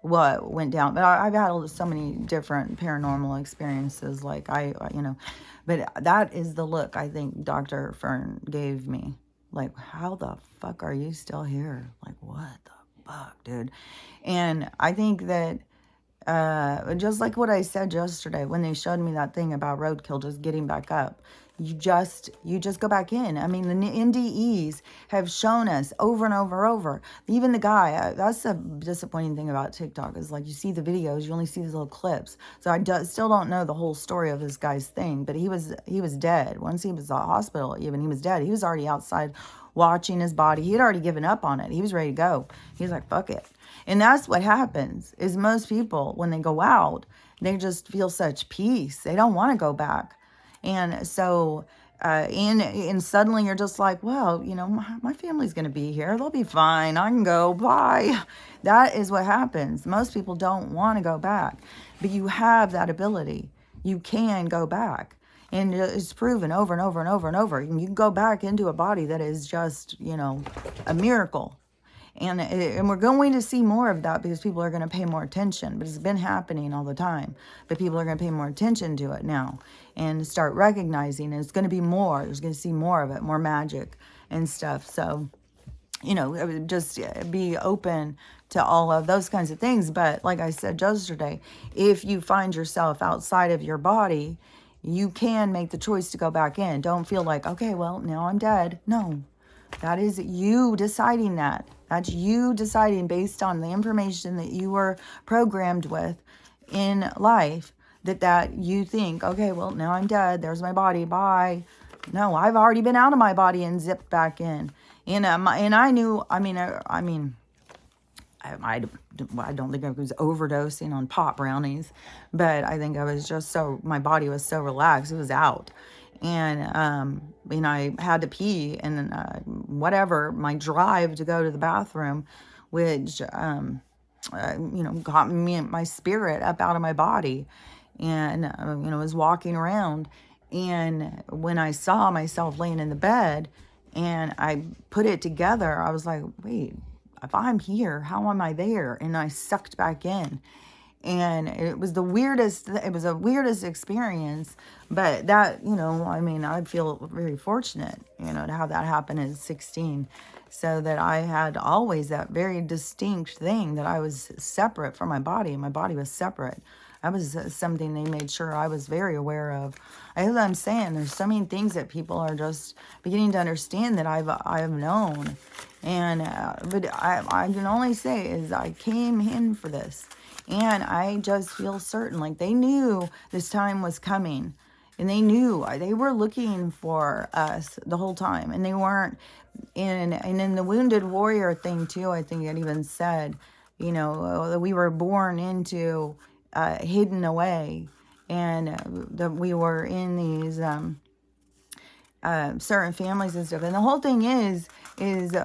what went down. But I've had so many different paranormal experiences, like but that is the look I think Dr. Fern gave me. Like, how the fuck are you still here? Like, what the fuck, dude? And I think that, just like what I said yesterday when they showed me that thing about roadkill just getting back up, you just go back in. I mean, the NDEs have shown us over and over and over. Even the guy, that's the disappointing thing about TikTok, is like, you see the videos, you only see these little clips. So I still don't know the whole story of this guy's thing, but he was dead. Once he was at the hospital, even, he was dead. He was already outside watching his body. He had already given up on it. He was ready to go. He was like, fuck it. And that's what happens, is most people, when they go out, they just feel such peace. They don't want to go back. And so, and suddenly you're just like, well, my family's going to be here. They'll be fine. I can go. Bye. That is what happens. Most people don't want to go back. But you have that ability. You can go back. And it's proven over and over and over and over. And you can go back into a body that is just, a miracle. And we're going to see more of that because people are going to pay more attention. But it's been happening all the time. But people are going to pay more attention to it now and start recognizing. And it's going to be more. There's going to see more of it, more magic and stuff. So, just be open to all of those kinds of things. But like I said yesterday, if you find yourself outside of your body, you can make the choice to go back in. Don't feel like, okay, well, now I'm dead. No. That is you deciding that. That's you deciding based on the information that you were programmed with in life, that you think, okay, well, now I'm dead. There's my body. Bye. No, I've already been out of my body and zipped back in. And I knew, I don't think I was overdosing on pot brownies, but I think I was just my body was so relaxed. It was out. And, I had to pee, and whatever, my drive to go to the bathroom, which, got my spirit up out of my body, and, was walking around. And when I saw myself laying in the bed and I put it together, I was like, wait, if I'm here, how am I there? And I sucked back in. And it was the weirdest experience, but that, I feel very fortunate, to have that happen at 16, so that I had always that very distinct thing that I was separate from my body. My body was separate. That was something they made sure I was very aware of. As I'm saying, there's so many things that people are just beginning to understand that I've known. And, but I can only say is I came in for this. And I just feel certain, like they knew this time was coming. And they knew they were looking for us the whole time. And they weren't. And in the Wounded Warrior thing, too, I think it even said, that we were born into hidden away. And that we were in these certain families and stuff. And the whole thing is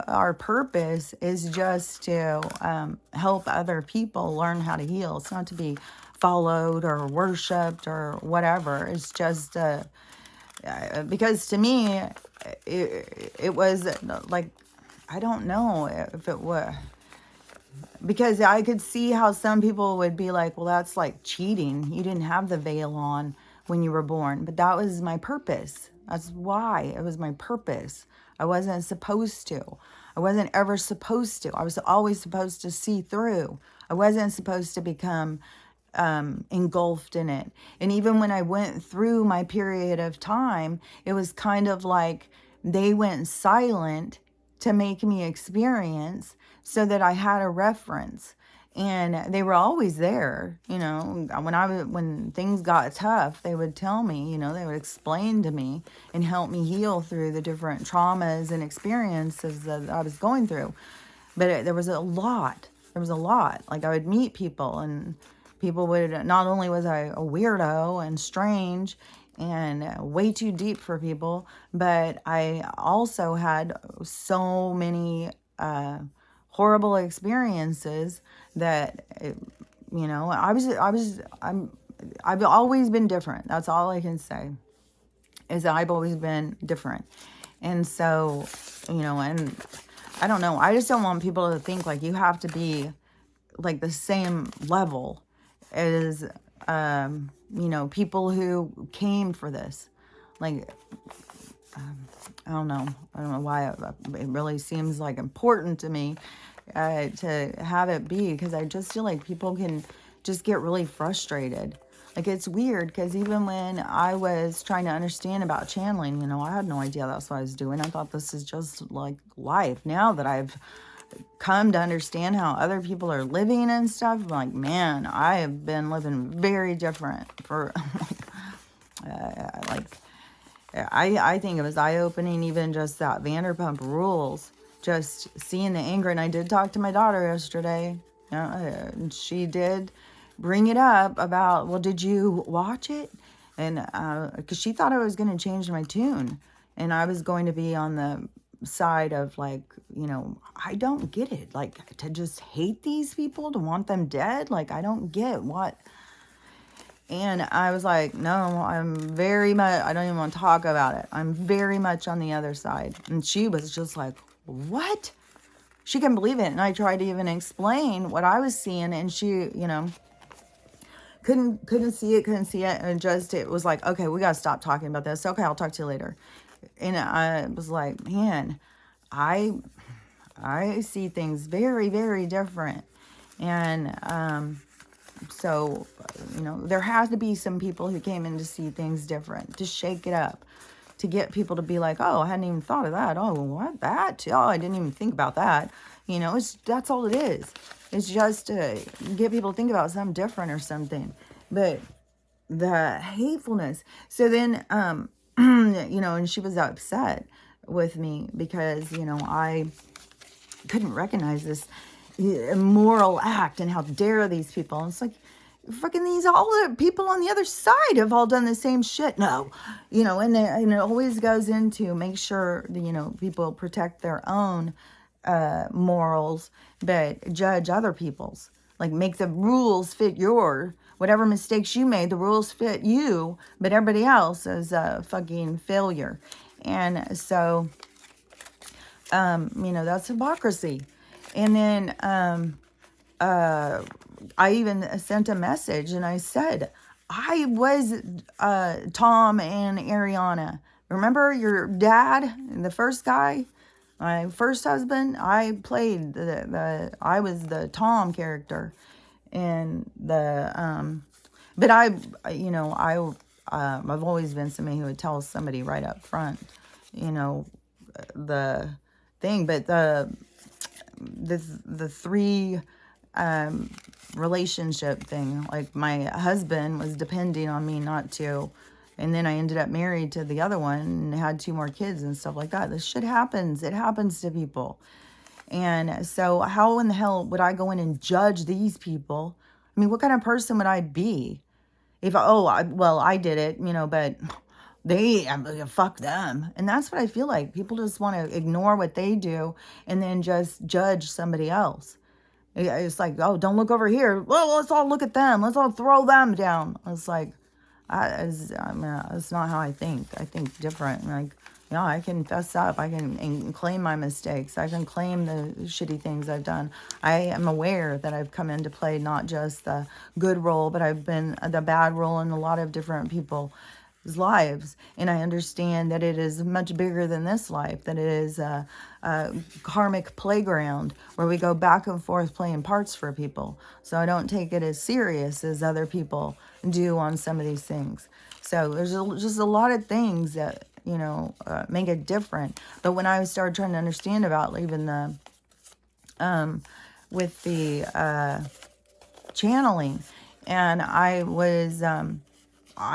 our purpose is just to help other people learn how to heal. It's not to be followed or worshipped or whatever. It's just because to me, it was like, I don't know if it was, because I could see how some people would be like, well, that's like cheating. You didn't have the veil on when you were born. But that was my purpose. That's why it was my purpose. I wasn't supposed to. I wasn't ever supposed to. I was always supposed to see through. I wasn't supposed to become engulfed in it. And even when I went through my period of time, it was kind of like they went silent to make me experience so that I had a reference. And they were always there, you know, when things got tough, they would tell me, you know, they would explain to me and help me heal through the different traumas and experiences that I was going through. But there was a lot. Like, I would meet people, and people would, not only was I a weirdo and strange and way too deep for people, but I also had so many horrible experiences that, you know, I've always been different. That's all I can say, is that I've always been different. And so, you know, and I don't know, I just don't want people to think like you have to be like the same level as, you know, people who came for this. Like, I don't know why it really seems like important to me to have it be, because I just feel like people can just get really frustrated. Like, it's weird, because even when I was trying to understand about channeling, you know, I had no idea that's what I was doing. I thought this is just like life. Now that I've come to understand how other people are living and stuff, I'm like, man, I have been living very different for like, I think it was eye-opening, even just that Vanderpump Rules, just seeing the anger. And I did talk to my daughter yesterday, and she did bring it up about, well, did you watch it? And because she thought I was going to change my tune, and I was going to be on the side of, like, you know, I don't get it. Like, to just hate these people, to want them dead, like, I don't get what. And I was like, no, I'm very much, I don't even want to talk about it. I'm very much on the other side. And she was just like, what? She couldn't believe it. And I tried to even explain what I was seeing, and she, you know, couldn't see it. And just, it was like, okay, we got to stop talking about this. Okay, I'll talk to you later. And I was like, man, I see things very, very different. And, so, you know, there has to be some people who came in to see things different, to shake it up, to get people to be like, oh, I hadn't even thought of that. Oh, what? That? Oh, I didn't even think about that. You know, that's all it is. It's just to get people to think about something different or something. But the hatefulness. So then, you know, and she was upset with me because, you know, I couldn't recognize this immoral act, and how dare these people. And it's like, fucking all the people on the other side have all done the same shit. No, you know, and it always goes into make sure that, you know, people protect their own morals, but judge other people's. Like, make the rules fit your, whatever mistakes you made, the rules fit you, but everybody else is a fucking failure. And so, you know, that's hypocrisy. And then I even sent a message, and I said, I was Tom and Ariana. Remember your dad, the first guy, my first husband? I played I was the Tom character. And but you know, I've always been somebody who would tell somebody right up front, you know, the thing. But the three relationship thing, like, my husband was depending on me not to, and then I ended up married to the other one and had 2 more kids and stuff like that. This shit happens. It happens to people. And so how in the hell would I go in and judge these people? I mean, what kind of person would I be if I did it, you know, but fuck them. And that's what I feel like. People just want to ignore what they do and then just judge somebody else. It's like, oh, don't look over here. Well, let's all look at them. Let's all throw them down. It's like, I mean, it's not how I think. I think different. Like, I can fess up. I can and claim my mistakes. I can claim the shitty things I've done. I am aware that I've come into play not just the good role, but I've been the bad role in a lot of different people's lives. And I understand that it is much bigger than this life, that it is a karmic playground where we go back and forth playing parts for people. So I don't take it as serious as other people do on some of these things. So there's just a lot of things that, make it different. But when I started trying to understand about even the, with the channeling, and I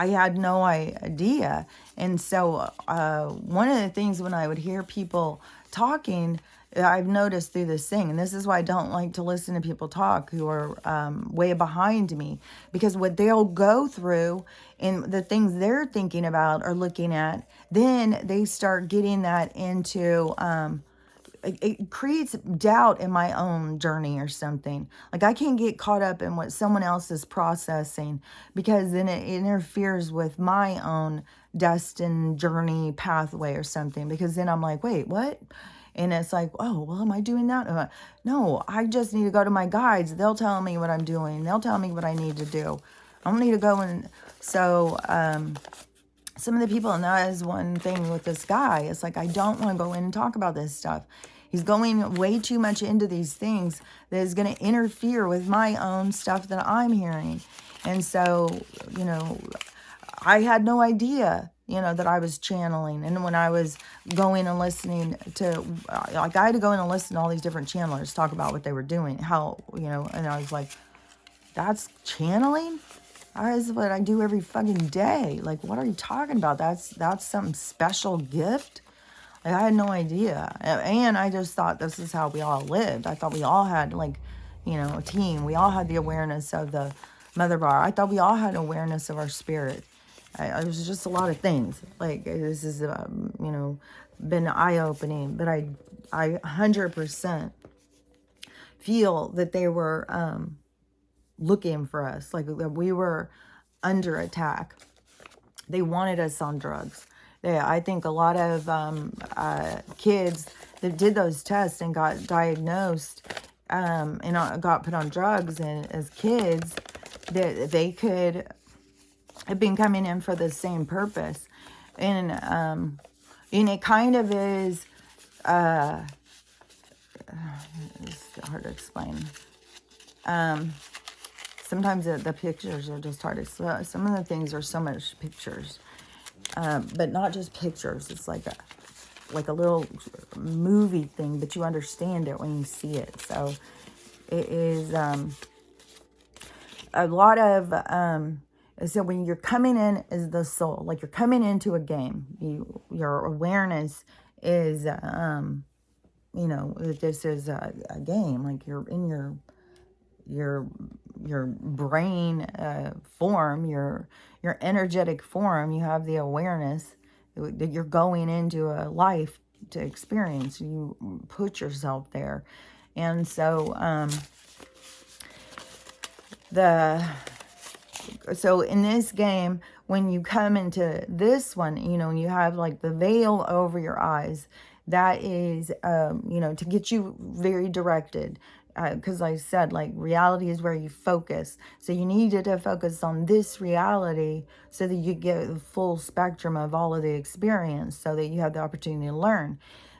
had no idea. And so one of the things when I would hear people talking, I've noticed through this thing, and this is why I don't like to listen to people talk who are way behind me, because what they'll go through and the things they're thinking about or looking at, then they start getting that into it creates doubt in my own journey or something. Like I can't get caught up in what someone else is processing, because then it interferes with my own destined journey pathway or something, because then I'm like, wait, what? And it's like, oh, well, am I doing that? No, I just need to go to my guides. They'll tell me what I'm doing. They'll tell me what I need to do. I don't need to go and so some of the people, and that is one thing with this guy, it's like, I don't want to go in and talk about this stuff. He's going way too much into these things that is going to interfere with my own stuff that I'm hearing. And so, I had no idea, that I was channeling. And when I was going and listening to, like, I had to go in and listen to all these different channelers talk about what they were doing, how, and I was like, that's channeling? That is what I do every fucking day. Like, what are you talking about? That's some special gift? Like, I had no idea. And I just thought this is how we all lived. I thought we all had, like, a team. We all had the awareness of the mother bar. I thought we all had awareness of our spirit. It was just a lot of things. Like, this is, been eye-opening. But I 100% feel that they were looking for us. Like, we were under attack. They wanted us on drugs. I think a lot of kids that did those tests and got diagnosed and got put on drugs, and as kids, that they could have been coming in for the same purpose. And it kind of is, it's hard to explain. Sometimes the pictures are just hard to, some of the things are so much pictures. But not just pictures. It's like a little movie thing, but you understand it when you see it. So it is a lot of so when you're coming in as the soul, like you're coming into a game, your awareness is this is a game. Like you're in your brain form, your energetic form. You have the awareness that you're going into a life to experience. You put yourself there. And so so in this game, when you come into this one, you have like the veil over your eyes. That is to get you very directed. Because I said, like, reality is where you focus. So you needed to focus on this reality so that you get the full spectrum of all of the experience, so that you have the opportunity to learn.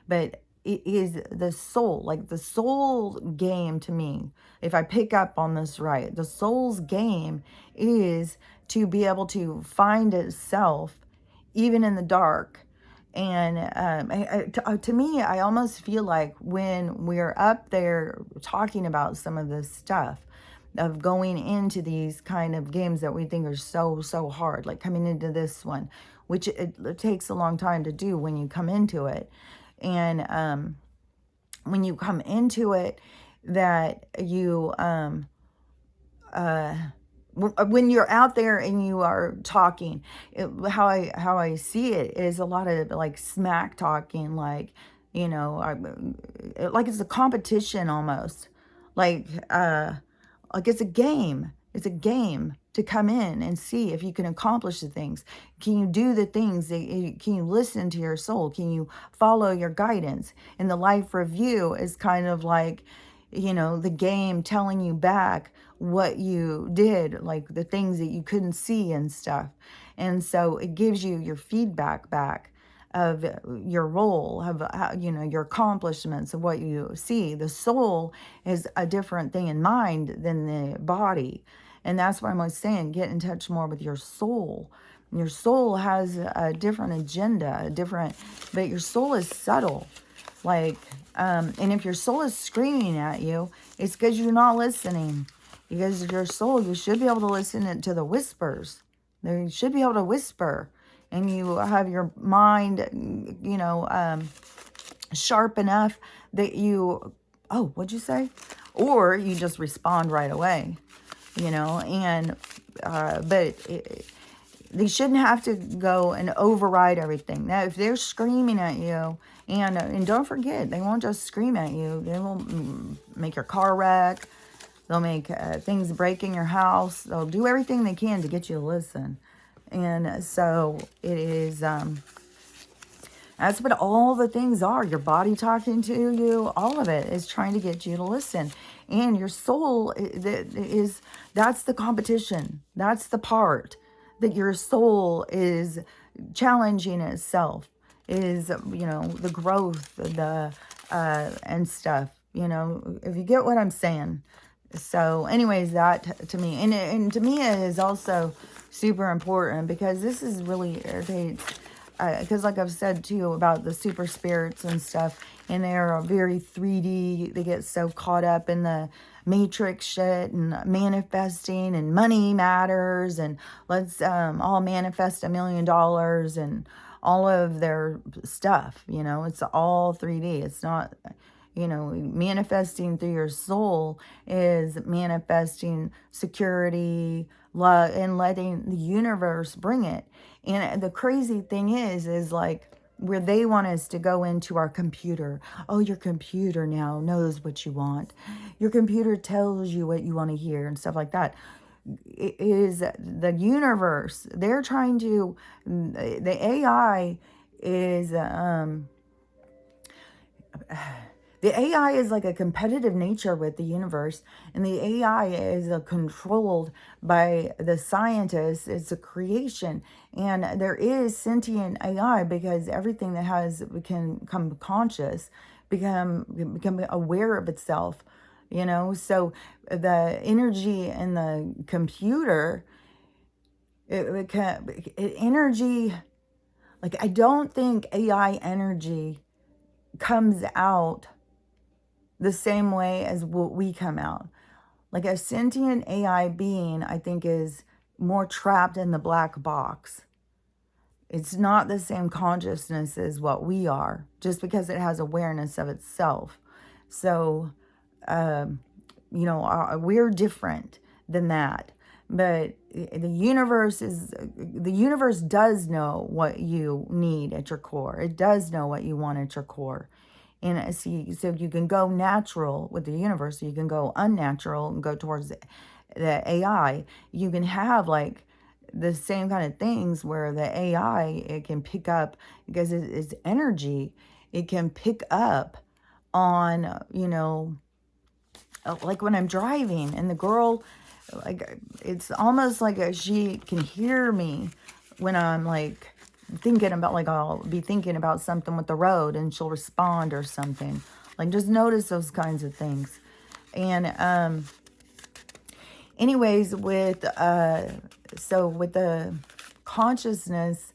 But it is the soul, like the soul game to me, if I pick up on this right, the soul's game is to be able to find itself even in the dark. And to me, I almost feel like when we're up there talking about some of this stuff, of going into these kind of games that we think are so hard, like coming into this one, which it takes a long time to do when you come into it. And when you come into it, that you when you're out there and you are talking, how I see it is a lot of like smack talking, like, you know, like it's a competition almost, like it's a game. It's a game to come in and see if you can accomplish the things. Can you do the things can you listen to your soul? Can you follow your guidance? And the life review is kind of like, you know, the game telling you back what you did, like the things that you couldn't see and stuff. And so it gives you your feedback back of your role, of how, you know, your accomplishments, of what you see. The soul is a different thing in mind than the body. And that's why I'm always saying, get in touch more with your soul. Your soul has a different agenda, but your soul is subtle. Like, and if your soul is screaming at you, it's because you're not listening. Because your soul, you should be able to listen to the whispers. You should be able to whisper. And you have your mind, you know, sharp enough that you, oh, what'd you say? Or you just respond right away, you know, and, they shouldn't have to go and override everything. Now, if they're screaming at you, and don't forget, they won't just scream at you. They will make your car wreck. They'll make things break in your house. They'll do everything they can to get you to listen. And so it is, that's what all the things are. Your body talking to you, all of it is trying to get you to listen. And your soul that's the competition. That's the part that your soul is challenging itself, is, you know, the growth, and stuff, you know, if you get what I'm saying. So anyways, that to me, and to me it is also super important, because this is really irritates, because like I've said to you about the super spirits and stuff, and they're very 3D, they get so caught up in the matrix shit and manifesting and money matters, and let's all manifest $1 million and all of their stuff, you know, it's all 3D. It's not, you know, manifesting through your soul is manifesting security, love, and letting the universe bring it. And the crazy thing is like, where they want us to go into our computer. Oh, your computer now knows what you want. Your computer tells you what you want to hear and stuff like that. It is the universe. They're trying to, the AI is, the AI is like a competitive nature with the universe, and the AI is controlled by the scientists. It's a creation, and there is sentient AI, because everything that can become conscious, become aware of itself, you know. So the energy in the computer, energy, like, I don't think AI energy comes out the same way as what we come out. Like a sentient AI being, I think, is more trapped in the black box. It's not the same consciousness as what we are, just because it has awareness of itself. So, you know, we're different than that. But the universe does know what you need at your core. It does know what you want at your core. And so you can go natural with the universe, you can go unnatural and go towards the AI. You can have like the same kind of things where the AI, it can pick up, because it's energy, it can pick up on, you know, like when I'm driving and the girl, like, it's almost like she can hear me when I'm like thinking about, like, I'll be thinking about something with the road and she'll respond or something. Like, just notice those kinds of things. And anyways, with so with the consciousness,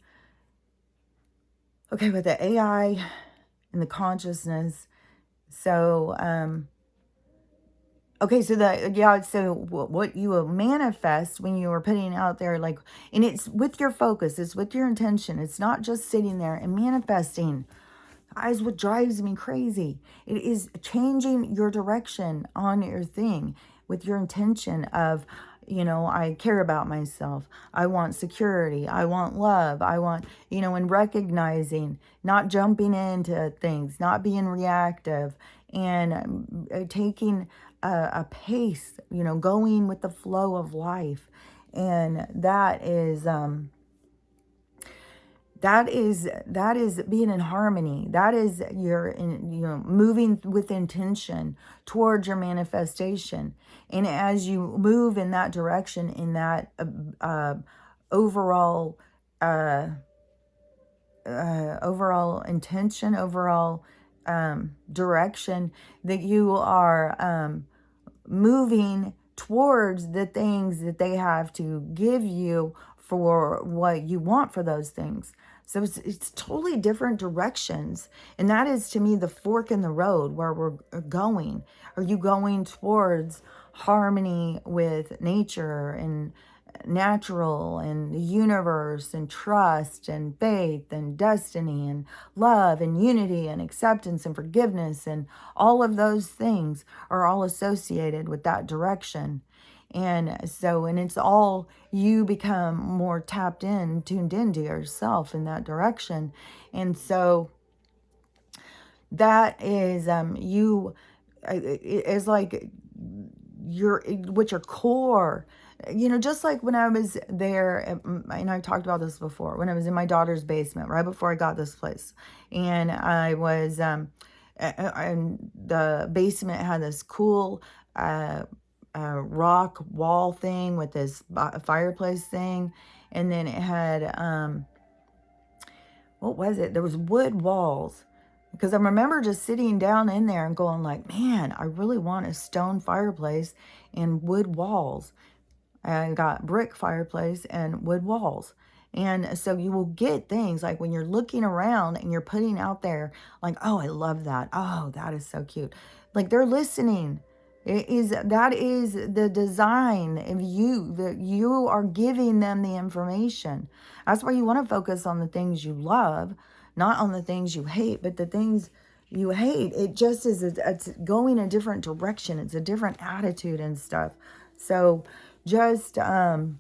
okay, with the AI and the consciousness, so okay, so so what you will manifest when you are putting out there, like, and it's with your focus, it's with your intention. It's not just sitting there and manifesting. Guys, what drives me crazy, it is changing your direction on your thing with your intention of, I care about myself. I want security. I want love. I want, and recognizing, not jumping into things, not being reactive, and taking a pace, going with the flow of life. And that is being in harmony. That is moving with intention towards your manifestation. And as you move in that direction, in that overall overall intention, overall direction, that you are moving towards the things that they have to give you for what you want for those things. So it's totally different directions. And that is, to me, the fork in the road where we're going. Are you going towards harmony with nature and natural and the universe and trust and faith and destiny and love and unity and acceptance and forgiveness, and all of those things are all associated with that direction. And it's all, you become more tapped in, tuned into yourself in that direction. And so that is, it's like with your core, just like when I was there, and I talked about this before, when I was in my daughter's basement, right before I got this place. And I was, and the basement had this cool, rock wall thing with this fireplace thing. And then it had, what was it? There was wood walls. Because I remember just sitting down in there and going like, man, I really want a stone fireplace and wood walls. I got brick fireplace and wood walls. And so you will get things like when you're looking around and you're putting out there like, oh, I love that. Oh, that is so cute. Like, they're listening. That is the design of you, that you are giving them the information. That's why you want to focus on the things you love, not on the things you hate. But the things you hate, it just is, it's going a different direction. It's a different attitude and stuff. So just, there's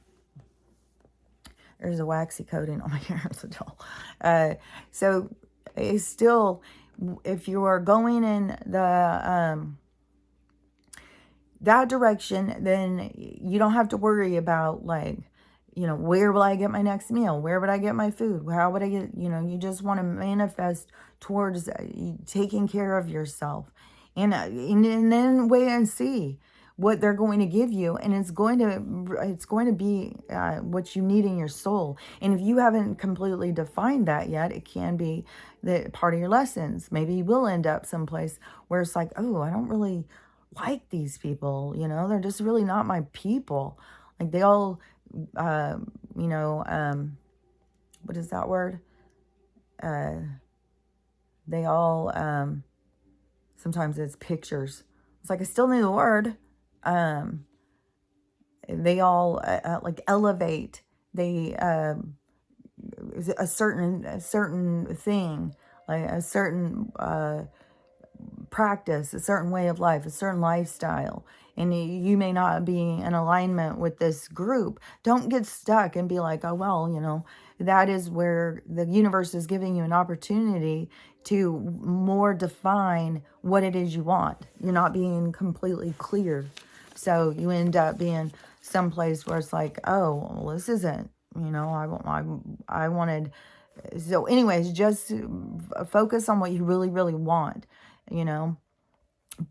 a waxy coating on my hair as well. So it's still, if you are going in the, that direction, then you don't have to worry about like, where will I get my next meal? Where would I get my food? How would I get, you just want to manifest towards taking care of yourself. And then wait and see what they're going to give you. And it's going to be what you need in your soul. And if you haven't completely defined that yet, it can be the part of your lessons. Maybe you will end up someplace where it's like, oh, I don't really like these people, they're just really not my people. Like they all, what is that word? They all, sometimes it's pictures. It's like, I still need the word. They all like elevate. They, a certain thing, like a certain, practice, a certain way of life, a certain lifestyle, and you may not be in alignment with this group. Don't get stuck and be like, oh, well, that is where the universe is giving you an opportunity to more define what it is you want. You're not being completely clear. So you end up being someplace where it's like, oh, well, this isn't, I wanted. So anyways, just focus on what you really, really want.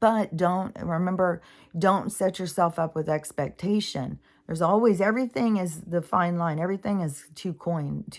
But don't set yourself up with expectation. There's always, everything is the fine line. Everything is two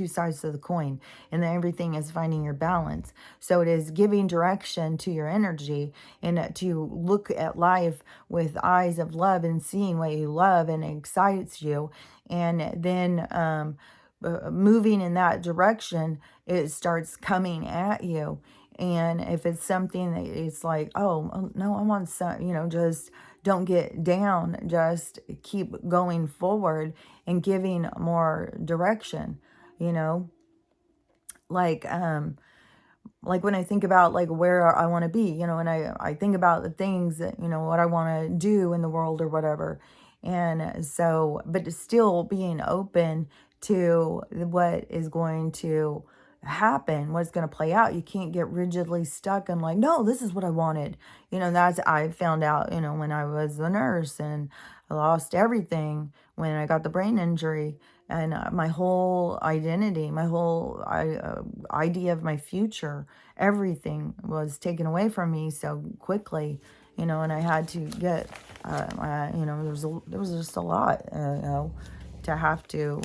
sides to the coin, and then everything is finding your balance. So it is giving direction to your energy, and to look at life with eyes of love and seeing what you love and excites you. And then, moving in that direction, it starts coming at you. And if it's something that it's like, oh, no, I want some, just don't get down. Just keep going forward and giving more direction, like when I think about like where I want to be, and I think about the things that, what I want to do in the world or whatever. And so, but still being open to what is going to happen, what's going to play out. You can't get rigidly stuck and like, no, this is what I wanted. That's, I found out, when I was a nurse and I lost everything when I got the brain injury, and my whole identity, my whole idea of my future, everything was taken away from me so quickly, and I had to get, there was just a lot, to have to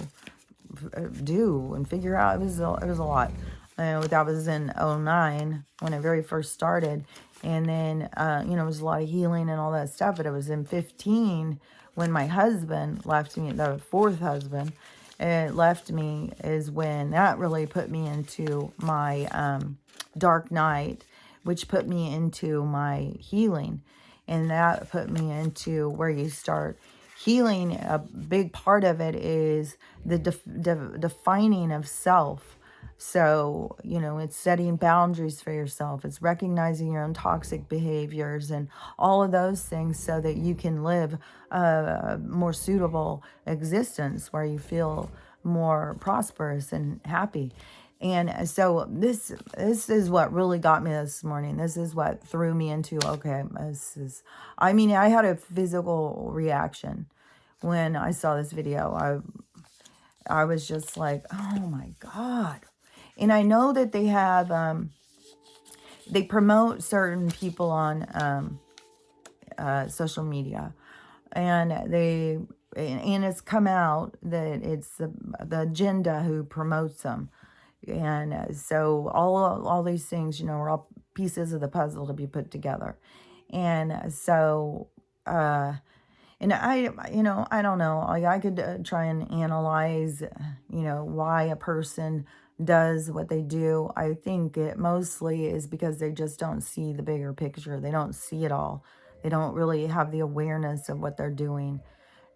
do and figure out. It was a lot. That was in '09 when I very first started. And then, it was a lot of healing and all that stuff. But it was in 15 when my husband left me, the fourth husband, left me, is when that really put me into my dark night, which put me into my healing. And that put me into where you start healing. A big part of it is the defining of self. So, it's setting boundaries for yourself. It's recognizing your own toxic behaviors and all of those things so that you can live a more suitable existence where you feel more prosperous and happy. And so this is what really got me this morning. This is what threw me into, okay, I had a physical reaction when I saw this video. I was just like, oh my God. And I know that they have, they promote certain people on social media, and it's come out that it's the agenda who promotes them. And so all these things, are all pieces of the puzzle to be put together. And so, and I don't know. I could try and analyze, why a person does what they do. I think it mostly is because they just don't see the bigger picture. They don't see it all. They don't really have the awareness of what they're doing.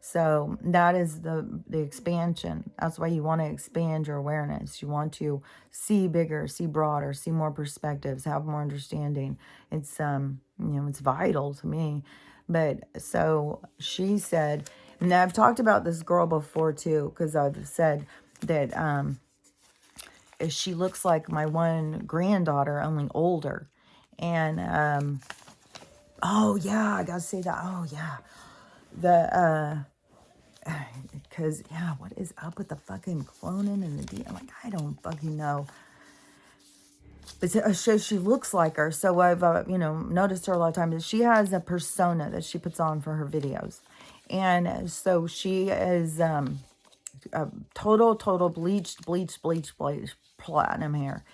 So that is the expansion. That's why you want to expand your awareness. You want to see bigger, see broader, see more perspectives, have more understanding. It's it's vital to me. But so she said, and I've talked about this girl before too, because I've said that she looks like my one granddaughter, only older. And oh yeah, I gotta say that. Oh yeah, because yeah, what is up with the fucking cloning and the DM? Like, I don't fucking know. But so she looks like her. So I've noticed her a lot of times. She has a persona that she puts on for her videos, and so she is a total bleached platinum hair,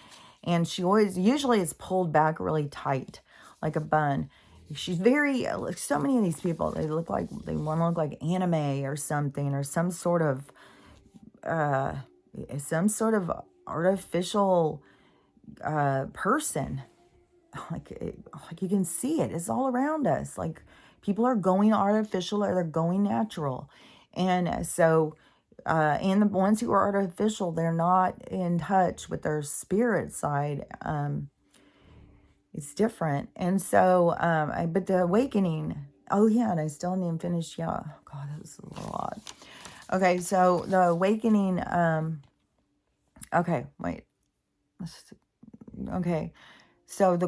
and she usually it's pulled back really tight like a bun. She's very, like so many of these people, they want to look like anime or something, or some sort of artificial person. Like you can see it. It's all around us. Like, people are going artificial or they're going natural. And so, and the ones who are artificial, they're not in touch with their spirit side. It's different. And so, but the awakening, oh yeah, and I still didn't even finish. Yeah. God, that was a lot. Okay. So the awakening, okay, wait. Okay. So the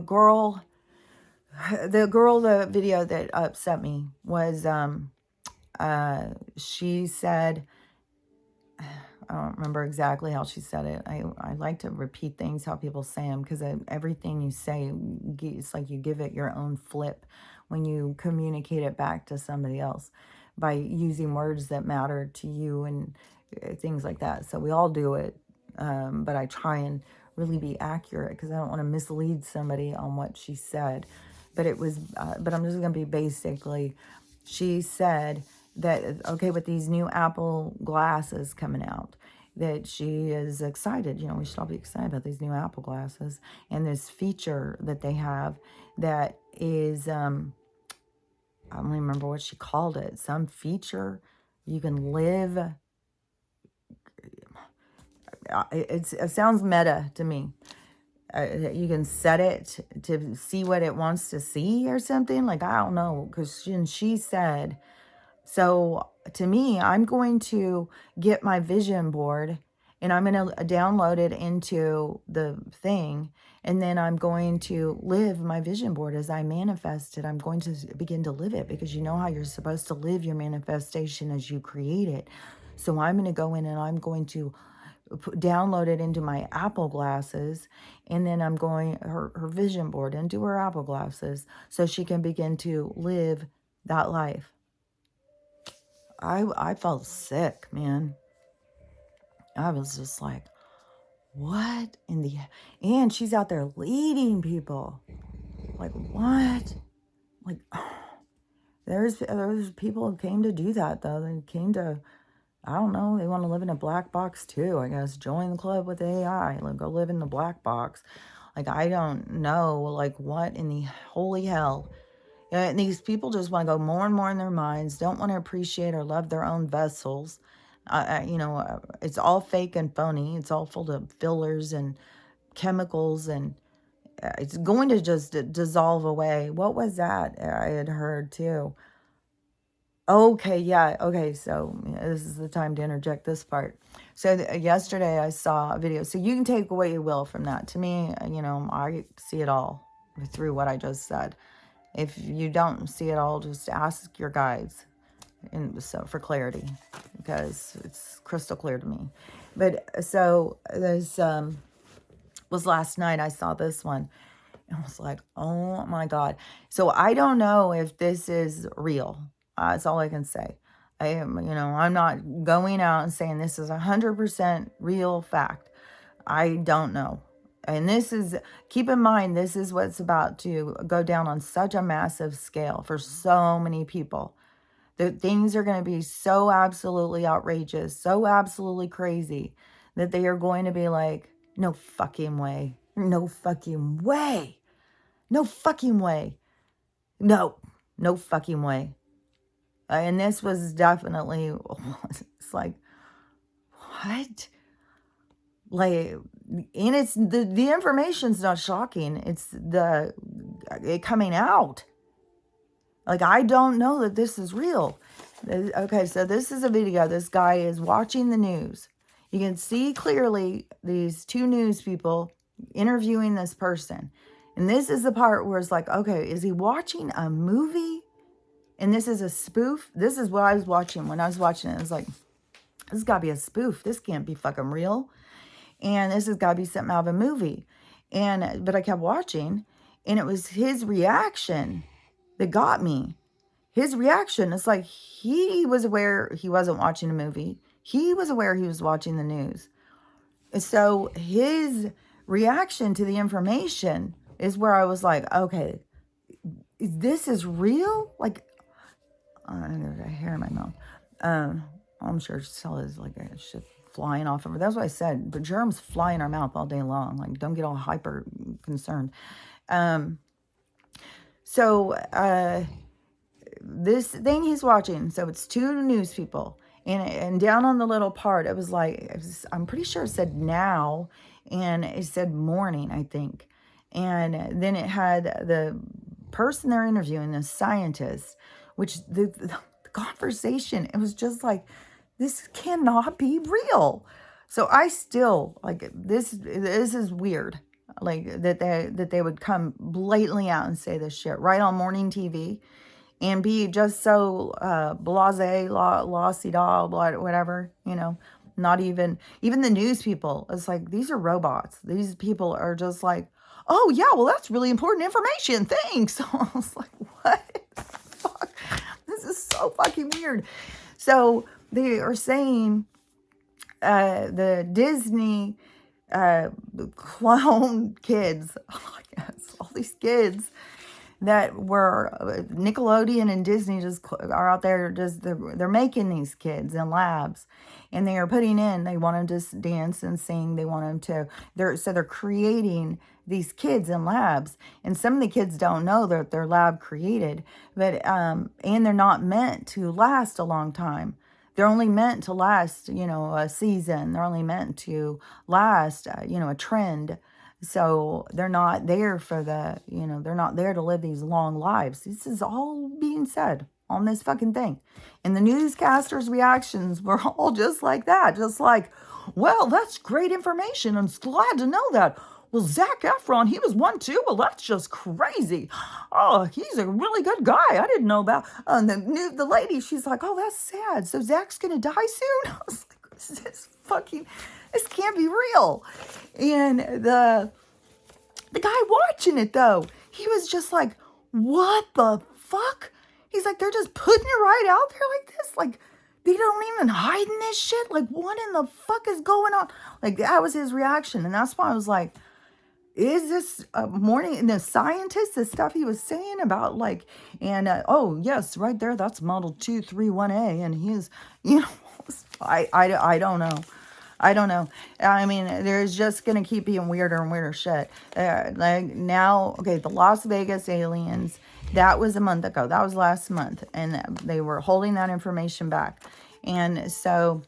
video that upset me was, she said, I don't remember exactly how she said it. I like to repeat things how people say them, because everything you say, it's like you give it your own flip when you communicate it back to somebody else by using words that matter to you and things like that. So we all do it, but I try and really be accurate because I don't want to mislead somebody on what she said. But it was, but I'm just going to be basically, she said that, okay, with these new Apple glasses coming out, that she is excited. We should all be excited about these new Apple glasses and this feature that they have that is, I don't remember what she called it, some feature you can live. It sounds meta to me. You can set it to see what it wants to see or something. Like, I don't know, because she said So to me, I'm going to get my vision board and I'm going to download it into the thing. And then I'm going to live my vision board as I manifest it. I'm going to begin to live it, because you know how you're supposed to live your manifestation as you create it. So I'm going to go in and I'm going to download it into my Apple glasses, and then I'm going her vision board into her Apple glasses so she can begin to live that life. I felt sick, man. I was just like, what in the... And she's out there leading people. Like, what? Like, there's people who came to do that, though. They came to, I don't know, they want to live in a black box too, I guess. Join the club with AI. Like, go live in the black box. Like, I don't know, like, what in the holy hell. And these people just want to go more and more in their minds, don't want to appreciate or love their own vessels. It's all fake and phony. It's all full of fillers and chemicals, and it's going to just dissolve away. What was that I had heard too? Okay, yeah. Okay, so this is the time to interject this part. So yesterday I saw a video. So you can take what you will from that. To me, I see it all through what I just said. If you don't see it all, just ask your guides, and so for clarity, because it's crystal clear to me. But so this was last night. I saw this one. I was like, oh my God. So I don't know if this is real. That's all I can say. I'm not going out and saying this is 100% real fact. I don't know. And this is, keep in mind, this is what's about to go down on such a massive scale for so many people. The things are going to be so absolutely outrageous, so absolutely crazy, that they are going to be like, no fucking way. No fucking way. No fucking way. No fucking way. And this was definitely, it's like, what? Like, and it's the information's not shocking. It's it coming out. Like, I don't know that this is real. Okay, so this is a video. This guy is watching the news. You can see clearly these two news people interviewing this person. And this is the part where it's like, okay, is he watching a movie? And this is a spoof? This is what I was watching. When I was watching it, I was like, this has got to be a spoof. This can't be fucking real. And this has got to be something out of a movie. But I kept watching, and it was his reaction that got me. His reaction, it's like he was aware he wasn't watching a movie. He was aware he was watching the news. So his reaction to the information is where I was like, okay, this is real? Like, there's a hair in my mouth. I'm sure Stella is like shit flying off of her. That's what I said. The germs fly in our mouth all day long. Like, don't get all hyper concerned. This thing he's watching, so it's two news people, and down on the little part, it was like, I'm pretty sure it said now, and it said morning, I think. And then it had the person they're interviewing, the scientist, which the conversation, it was just like, this cannot be real. So I still, like, this is weird. Like, that they would come blatantly out and say this shit right on morning TV and be just so blasé, la-si-da, whatever, not even the news people. It's like, these are robots. These people are just like, oh yeah, well, that's really important information. Thanks. So I was like, what the fuck? This is so fucking weird. So they are saying the Disney clone kids, oh, yes, all these kids that were Nickelodeon and Disney just are out there, just they're making these kids in labs, and they are putting in, they want them to dance and sing, they want them to, they're creating these kids in labs, and some of the kids don't know that they're lab created, but and they're not meant to last a long time. They're only meant to last, a season. They're only meant to last, a trend. So they're not there for they're not there to live these long lives. This is all being said. on this fucking thing. And the newscasters' reactions were all just like that. Just like, well, that's great information. I'm glad to know that. Well, Zac Efron, he was one too. Well, that's just crazy. Oh, he's a really good guy. I didn't know about. And the lady, she's like, oh, that's sad. So Zac's gonna die soon. I was like, this can't be real. And the guy watching it though, he was just like, what the fuck? He's like, they're just putting it right out there like this, like. They don't even hide in this shit. Like, what in the fuck is going on? Like, that was his reaction. And that's why I was like, is this morning, and the scientist, the stuff he was saying about like, and oh yes, right there, that's model 231A, and he's, you know, I don't know. I don't know. I mean, there's just going to keep being weirder and weirder shit. Like now, okay, the Las Vegas aliens, that was a month ago. That was last month. And they were holding that information back. And so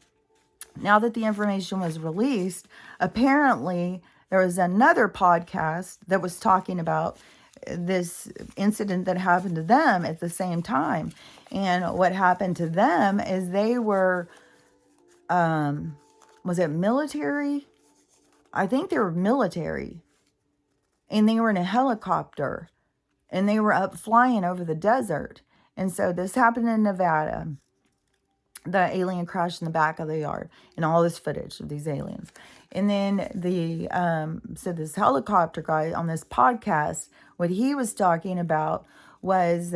now that the information was released, apparently there was another podcast that was talking about this incident that happened to them at the same time. And what happened to them is they were, was it military? I think they were military. And they were in a helicopter. And they were up flying over the desert. And so this happened in Nevada. The alien crashed in the back of the yard. And all this footage of these aliens. And then so this helicopter guy on this podcast, what he was talking about was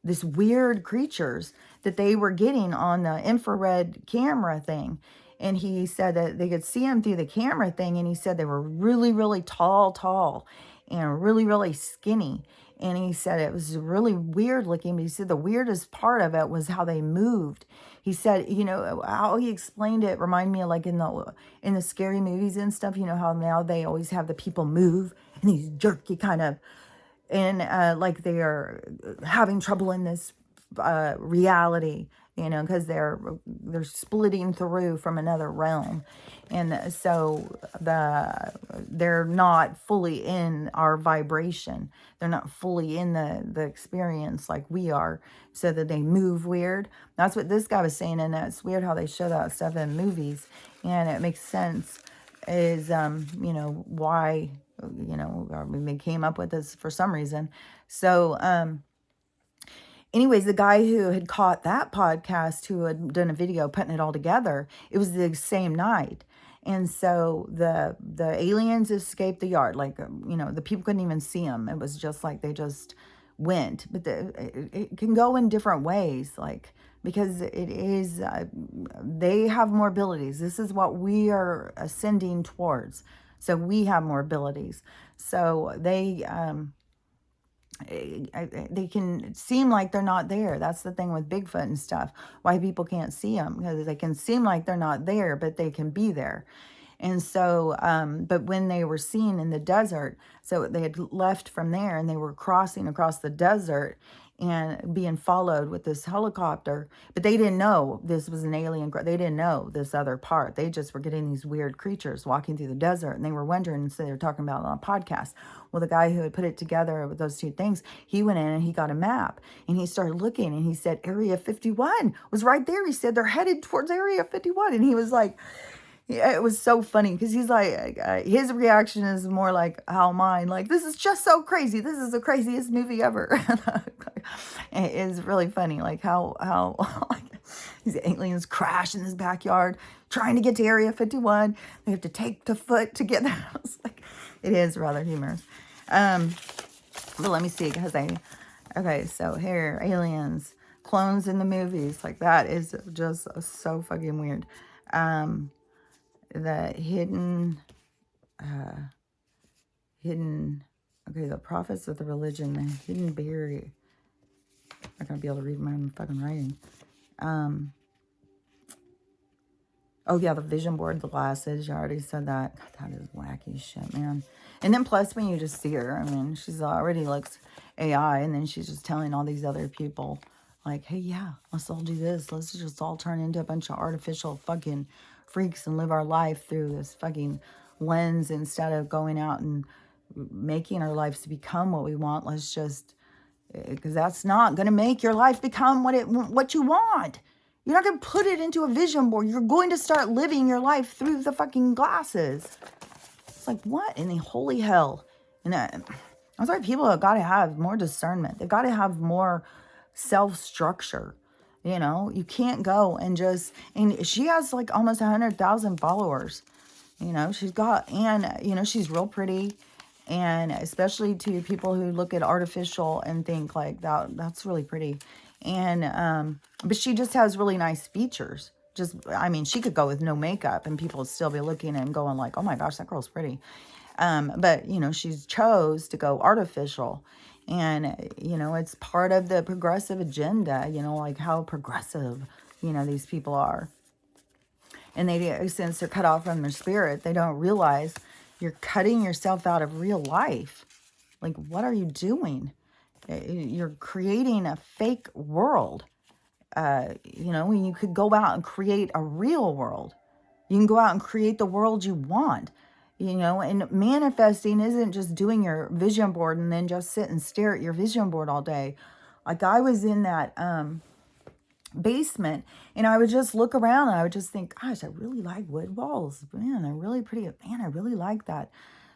this weird creatures that they were getting on the infrared camera thing. And he said that they could see them through the camera thing. And he said they were really, really tall, and really, really skinny. And he said it was really weird looking. But he said the weirdest part of it was how they moved. He said, you know, how he explained it reminded me of like in the scary movies and stuff. You know how now they always have the people move and these jerky kind of, and like they are having trouble in this reality, you know, because they're splitting through from another realm. And so they're not fully in our vibration. They're not fully in the experience like we are, so that they move weird. That's what this guy was saying, and it's weird how they show that stuff in movies. And it makes sense is, you know, why, you know, I mean, they came up with this for some reason. So, anyways, the guy who had caught that podcast, who had done a video putting it all together, it was the same night. And so the aliens escaped the yard. Like, you know, the people couldn't even see them. It was just like they just went. But it can go in different ways, like, because it is, they have more abilities. This is what we are ascending towards. So we have more abilities. So they can seem like they're not there. That's the thing with Bigfoot and stuff. Why people can't see them, because they can seem like they're not there, but they can be there. And so, but when they were seen in the desert, so they had left from there and they were crossing across the desert and being followed with this helicopter, but they didn't know this was an alien. They didn't know this other part. They just were getting these weird creatures walking through the desert, and they were wondering, and so they were talking about it on a podcast. Well, the guy who had put it together with those two things, he went in and he got a map, and he started looking, and he said Area 51 was right there. He said they're headed towards Area 51, and he was like, yeah, it was so funny because he's like, his reaction is more like how mine, like, this is just so crazy. This is the craziest movie ever. It is really funny, like how like, these aliens crash in this backyard trying to get to Area 51. They have to take the foot to get there. It's like, it is rather humorous. But let me see, because okay, so here, aliens, clones in the movies, like that is just so fucking weird. The hidden, okay, the prophets of the religion, the hidden berry. I'm not gonna be able to read my own fucking writing. Oh yeah, the vision board, the glasses, you already said that. God, that is wacky shit, man. And then plus when you just see her, I mean, she's already looks AI, and then she's just telling all these other people, like, hey, yeah, let's all do this. Let's just all turn into a bunch of artificial fucking freaks and live our life through this fucking lens instead of going out and making our lives to become what we want. Let's just because that's not going to make your life become what you want. You're not going to put it into a vision board. You're going to start living your life through the fucking glasses. It's like, what in the holy hell? And that's why people have got to have more discernment. They've got to have more self-structure. You know, you can't go and just, and she has like almost 100,000 followers. You know, she's got, and, you know, she's real pretty. And especially to people who look at artificial and think like that's really pretty. And, but she just has really nice features. Just, I mean, she could go with no makeup and people would still be looking and going like, oh my gosh, that girl's pretty. But, you know, she's chose to go artificial. And, you know, it's part of the progressive agenda, you know, like how progressive, you know, these people are. And they, since they're cut off from their spirit, they don't realize you're cutting yourself out of real life. Like, what are you doing? You're creating a fake world. You know, when you could go out and create a real world. You can go out and create the world you want. You know, and manifesting isn't just doing your vision board and then just sit and stare at your vision board all day. Like, I was in that basement and I would just look around and I would just think, gosh, I really like wood walls. Man, they're really pretty. Man, I really like that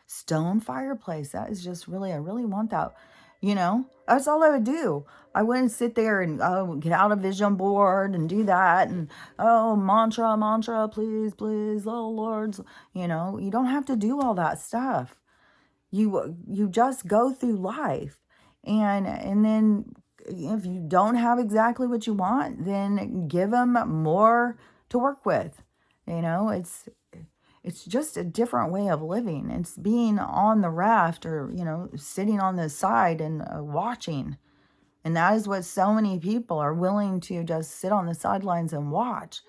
stone fireplace. That is just really, I really want that. You know, that's all I would do. I wouldn't sit there and get out a vision board and do that. And, mantra, please, please, oh Lord. You know, you don't have to do all that stuff. You just go through life. And then if you don't have exactly what you want, then give them more to work with. You know, it's just a different way of living. It's being on the raft or, you know, sitting on the side and watching. And that is what so many people are willing to just sit on the sidelines and watch.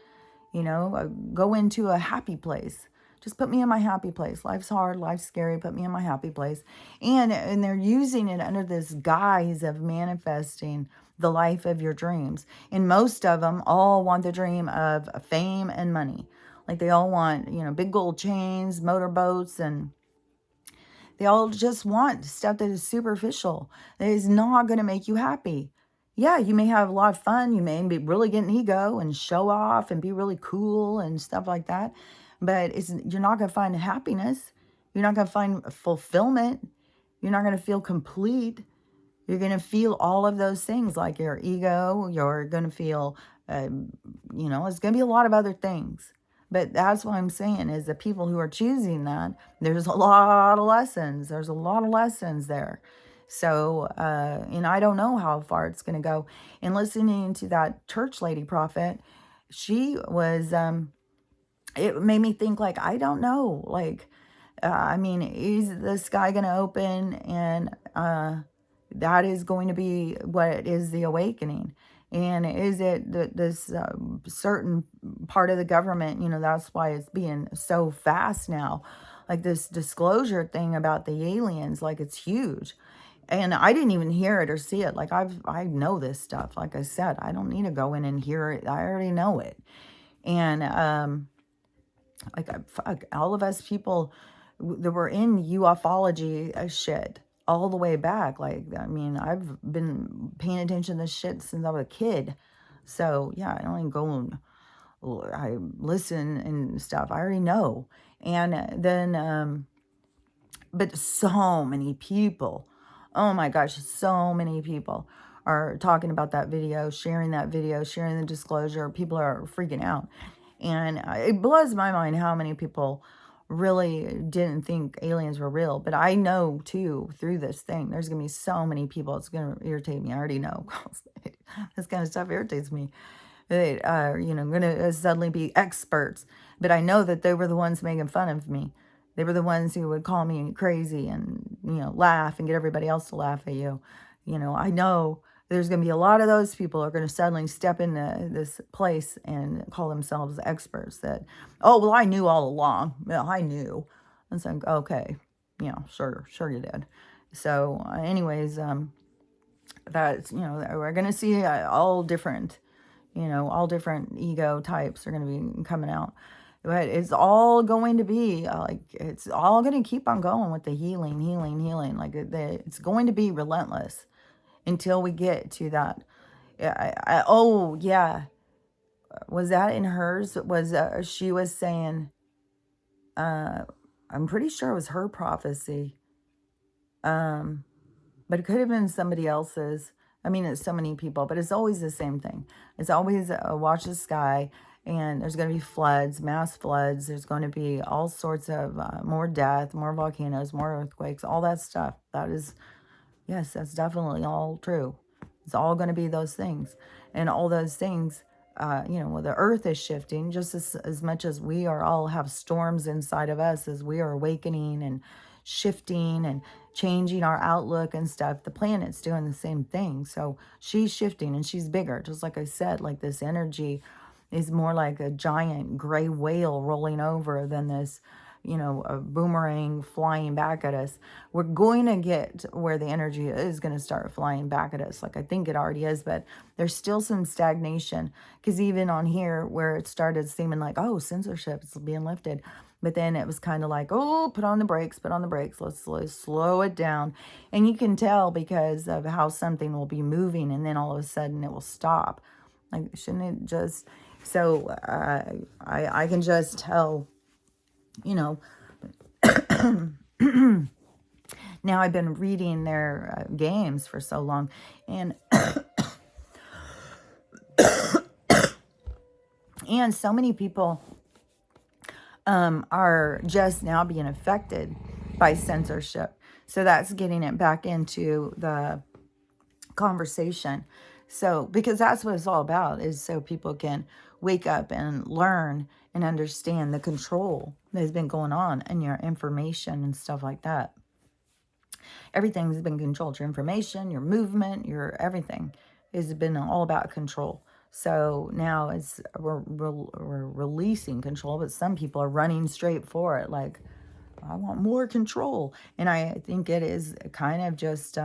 You know, go into a happy place. Just put me in my happy place. Life's hard, life's scary, put me in my happy place. And they're using it under this guise of manifesting the life of your dreams. And most of them all want the dream of fame and money. Like they all want, you know, big gold chains, motorboats, and they all just want stuff that is superficial. That is not going to make you happy. Yeah, you may have a lot of fun. You may be really get an ego and show off and be really cool and stuff like that. But you're not going to find happiness. You're not going to find fulfillment. You're not going to feel complete. You're going to feel all of those things like your ego. You're going to feel, you know, it's going to be a lot of other things. But that's what I'm saying is the people who are choosing that, there's a lot of lessons. There's a lot of lessons there. So, and I don't know how far it's going to go. And listening to that church lady prophet, she was, it made me think like, I don't know. Like, I mean, is the sky going to open? And that is going to be what is the awakening. And is it this certain part of the government, you know, that's why it's being so fast now. Like this disclosure thing about the aliens, like it's huge. And I didn't even hear it or see it. Like I know this stuff. Like I said, I don't need to go in and hear it. I already know it. And like fuck, all of us people that were in ufology shit all the way back. Like, I mean, I've been paying attention to this shit since I was a kid. So yeah, I don't even go and I listen and stuff. I already know. And then, but so many people, oh my gosh, so many people are talking about that video, sharing the disclosure. People are freaking out. And it blows my mind how many people really didn't think aliens were real. But I know, too, through this thing, there's going to be so many people. It's going to irritate me. I already know. This kind of stuff irritates me. They are, you know, going to suddenly be experts. But I know that they were the ones making fun of me. They were the ones who would call me crazy and, you know, laugh and get everybody else to laugh at you. You know, I know there's going to be a lot of those people who are going to suddenly step into this place and call themselves experts that, oh, well, I knew all along. Well, I knew. And so, okay, yeah, sure you did. So anyways, that's, you know, we're going to see all different ego types are going to be coming out. But it's all going to be like, it's all going to keep on going with the healing. Like it's going to be relentless. until we get to that. Oh, yeah. Was that in hers? Was she was saying, I'm pretty sure it was her prophecy. But it could have been somebody else's. I mean, it's so many people, but it's always the same thing. It's always watch the sky, and there's going to be floods, mass floods. There's going to be all sorts of more death, more volcanoes, more earthquakes, all that stuff. That is, yes, that's definitely all true. It's all going to be those things. And all those things, the earth is shifting just as much as we are all have storms inside of us as we are awakening and shifting and changing our outlook and stuff. The planet's doing the same thing. So she's shifting and she's bigger. Just like I said, like this energy is more like a giant gray whale rolling over than this, a boomerang flying back at us. We're going to get where the energy is going to start flying back at us. Like I think it already is, but there's still some stagnation. Because even on here where it started seeming like, oh, censorship is being lifted. But then it was kind of like, oh, put on the brakes. Let's slow it down. And you can tell because of how something will be moving and then all of a sudden it will stop. Like, shouldn't it just... So I can just tell, now I've been reading their games for so long. And and so many people are just now being affected by censorship. So that's getting it back into the conversation. So, because that's what it's all about, is so people can wake up and learn and understand the control that has been going on in your information and stuff like that. Everything's been controlled. Your information, your movement, your everything has been all about control. So now we're releasing control, but some people are running straight for it. Like, I want more control. And I think it is kind of just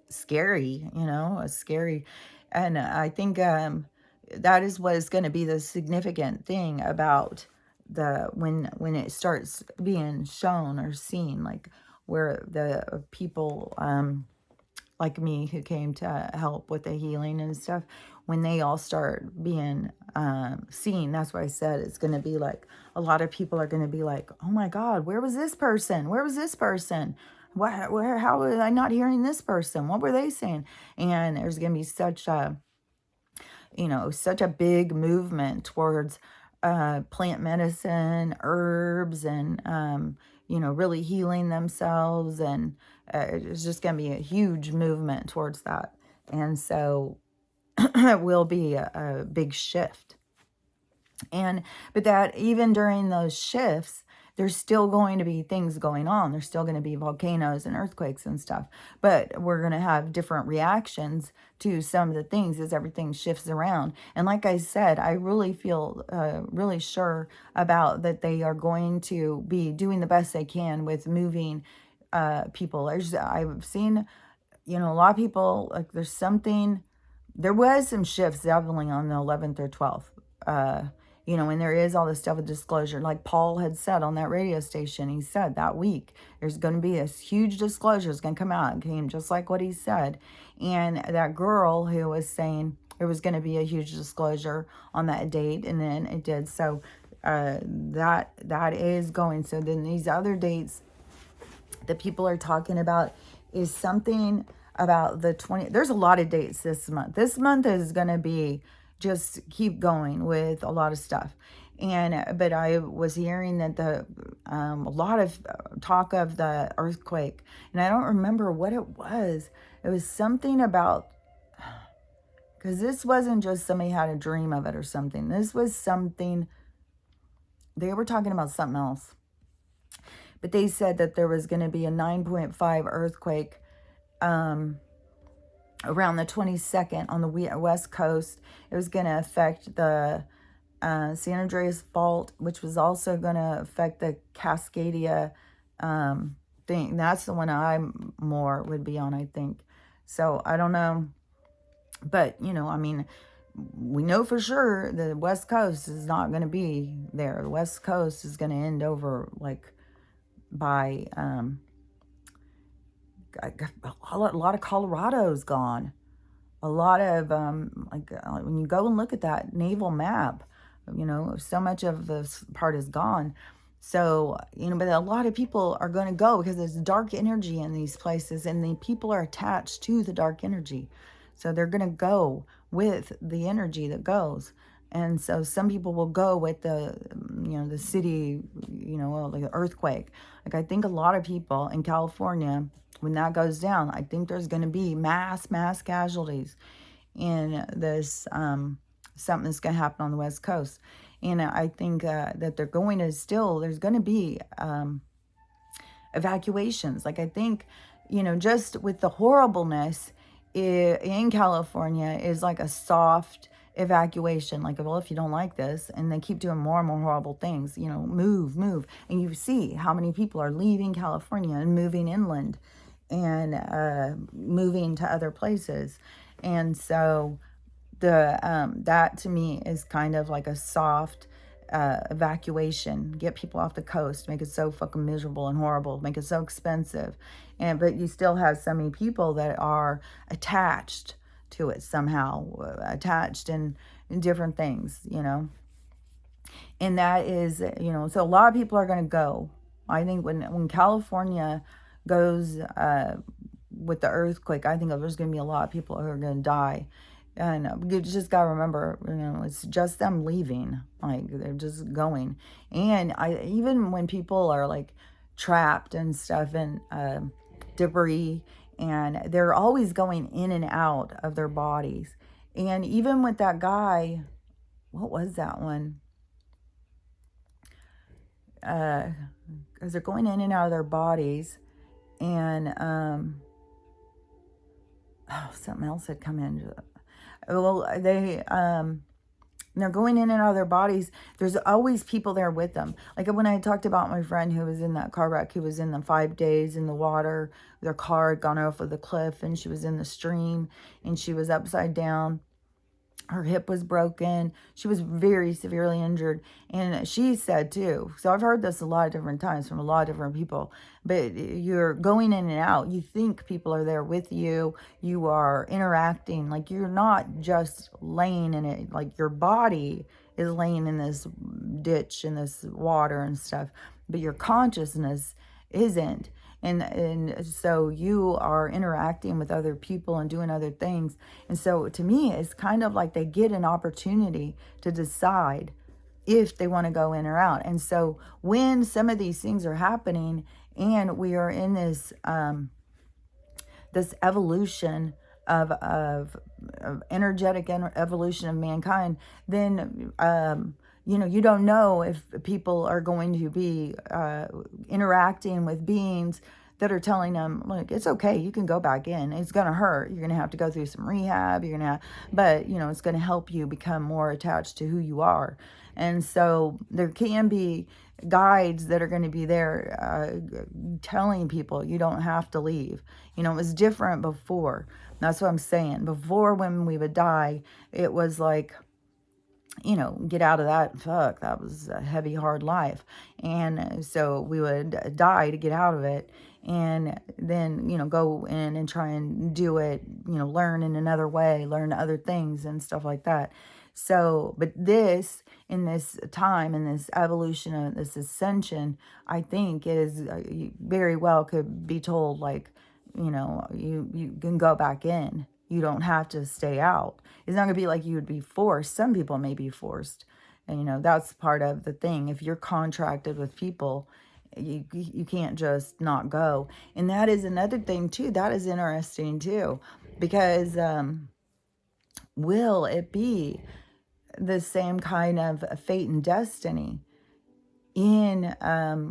scary, scary. And I think that is what is going to be the significant thing about when it starts being shown or seen, like where the people like me who came to help with the healing and stuff, when they all start being seen, that's why I said it's going to be like a lot of people are going to be like, oh my God, where was this person? Where was this person? How was I not hearing this person? What were they saying? And there's going to be such a big movement towards plant medicine, herbs, and, really healing themselves. And it's just going to be a huge movement towards that. And so it will be a big shift. But that even during those shifts, there's still going to be things going on. There's still going to be volcanoes and earthquakes and stuff. But we're going to have different reactions to some of the things as everything shifts around. And like I said, I really feel really sure about that they are going to be doing the best they can with moving people. I've seen, a lot of people, like there was some shifts definitely on the 11th or 12th. And there is all this stuff with disclosure. Like Paul had said on that radio station, he said that week, there's going to be this huge disclosure. It's going to come out. It came just like what he said. And that girl who was saying there was going to be a huge disclosure on that date, and then it did. So that is going. So then these other dates that people are talking about is something about the 20. There's a lot of dates this month. This month is going to be just keep going with a lot of stuff. But I was hearing that a lot of talk of the earthquake, and I don't remember what it was. It was something about, because this wasn't just somebody had a dream of it or something. This was something, they were talking about something else. But they said that there was going to be a 9.5 earthquake around the 22nd on the West Coast. It was going to affect the San Andreas Fault, which was also going to affect the Cascadia thing. That's the one I more would be on, I think. So I don't know. But, we know for sure the West Coast is not going to be there. The West Coast is going to end over like by a lot of Colorado's gone. A lot of, when you go and look at that naval map, so much of this part is gone. So, but a lot of people are going to go because there's dark energy in these places, and the people are attached to the dark energy. So they're going to go with the energy that goes. And so some people will go with the city, like an earthquake. Like, I think a lot of people in California, when that goes down, I think there's going to be mass casualties in this, something that's going to happen on the West Coast. And I think that there's going to be evacuations. Like, I think, just with the horribleness in California is like a soft evacuation. Like, well, if you don't like this, and they keep doing more and more horrible things, move. And you see how many people are leaving California and moving inland and moving to other places. And so that to me is kind of like a soft evacuation. Get people off the coast, make it so fucking miserable and horrible, make it so expensive. But you still have so many people that are attached to it somehow, attached in different things, and that is, so a lot of people are going to go. I think when California goes with the earthquake, I think there's going to be a lot of people who are going to die. And you just got to remember, it's just them leaving. Like, they're just going. And even when people are like trapped and stuff in debris, and they're always going in and out of their bodies. And even with that guy, what was that one? Because they're going in and out of their bodies. And something else had come in. Well, they're going in and out of their bodies. There's always people there with them. Like when I talked about my friend who was in that car wreck, who was in the 5 days in the water, their car had gone off of the cliff, and she was in the stream, and she was upside down. Her hip was broken. She was very severely injured. And she said too, so I've heard this a lot of different times from a lot of different people, but you're going in and out. You think people are there with you. You are interacting. Like, you're not just laying in it. Like, your body is laying in this ditch, in this water and stuff, but your consciousness isn't. And so you are interacting with other people and doing other things. And so to me, it's kind of like they get an opportunity to decide if they want to go in or out. And so when some of these things are happening, and we are in this this evolution of energetic evolution of mankind, then you don't know if people are going to be interacting with beings that are telling them, look, it's okay, you can go back in. It's going to hurt. You're going to have to go through some rehab. But it's going to help you become more attached to who you are. And so there can be guides that are going to be there telling people you don't have to leave. It was different before. That's what I'm saying. Before, when we would die, it was like, get out of that. Fuck, that was a heavy, hard life. And so we would die to get out of it. And then, go in and try and do it, learn in another way, learn other things and stuff like that. So, but this, in this time, in this evolution, of this ascension, I think it is very well could be told, like, you can go back in. You don't have to stay out. It's not going to be like you would be forced. Some people may be forced. And, that's part of the thing. If you're contracted with people, you can't just not go. And that is another thing, too. That is interesting, too. Because will it be the same kind of fate and destiny in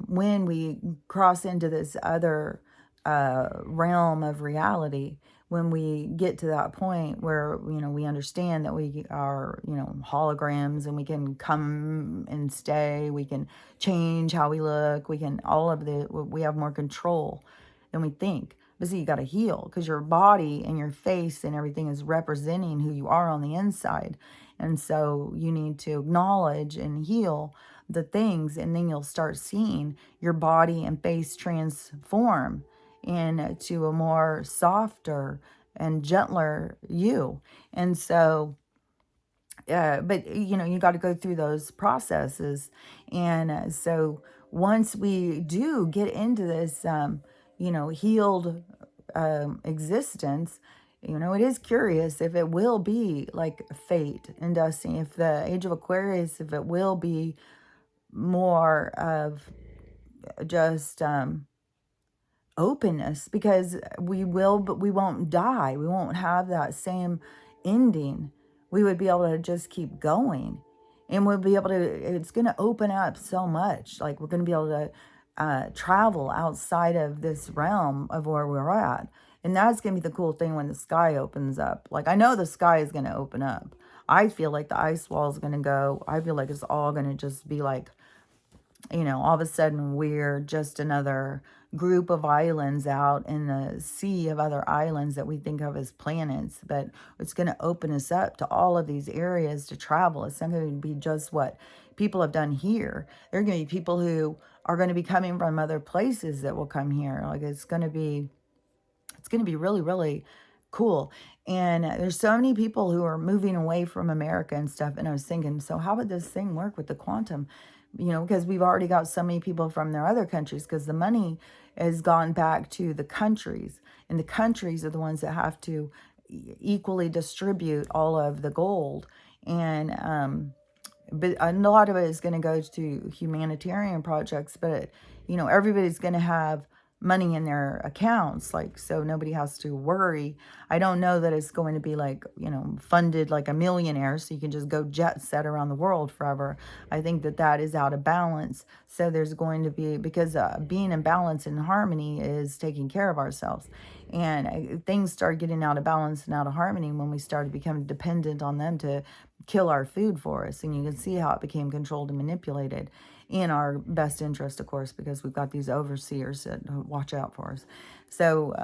when we cross into this other realm of reality, when we get to that point where we understand that we are holograms, and we can come and stay, we can change how we look, we have more control than we think. But see, you got to heal, because your body and your face and everything is representing who you are on the inside. And so you need to acknowledge and heal the things, and then you'll start seeing your body and face transform into a more softer and gentler you. And so, but you know, you got to go through those processes. And so once we do get into this, you know, healed existence, you know, it is curious if it will be like fate and destiny, if the age of Aquarius, if it will be more of just openness, because we will, but we won't die. We won't have that same ending. We would be able to just keep going, and we'll be able to, it's going to open up so much. Like, we're going to be able to travel outside of this realm of where we're at. And that's going to be the cool thing when the sky opens up. Like, I know the sky is going to open up. I feel like the ice wall is going to go. I feel like it's all going to just be like, you know, all of a sudden we're just another group of islands out in the sea of other islands that we think of as planets. But it's going to open us up to all of these areas to travel. It's not going to be just what people have done here. There are going to be people who are going to be coming from other places that will come here. Like, it's going to be really, really cool. And there's so many people who are moving away from America and stuff. And I was thinking, so how would this thing work with the quantum? You know, because we've already got so many people from their other countries, because the money has gone back to the countries. And the countries are the ones that have to equally distribute all of the gold. And but a lot of it is going to go to humanitarian projects. But, you know, everybody's going to have money in their accounts, like, so nobody has to worry. I don't know that it's going to be like, you know, funded like a millionaire so you can just go jet set around the world forever. I think that that is out of balance. So there's going to be, because being in balance and harmony is taking care of ourselves. And things start getting out of balance and out of harmony when we started becoming dependent on them to kill our food for us. And you can see how it became controlled and manipulated in our best interest, of course, because we've got these overseers that watch out for us. So,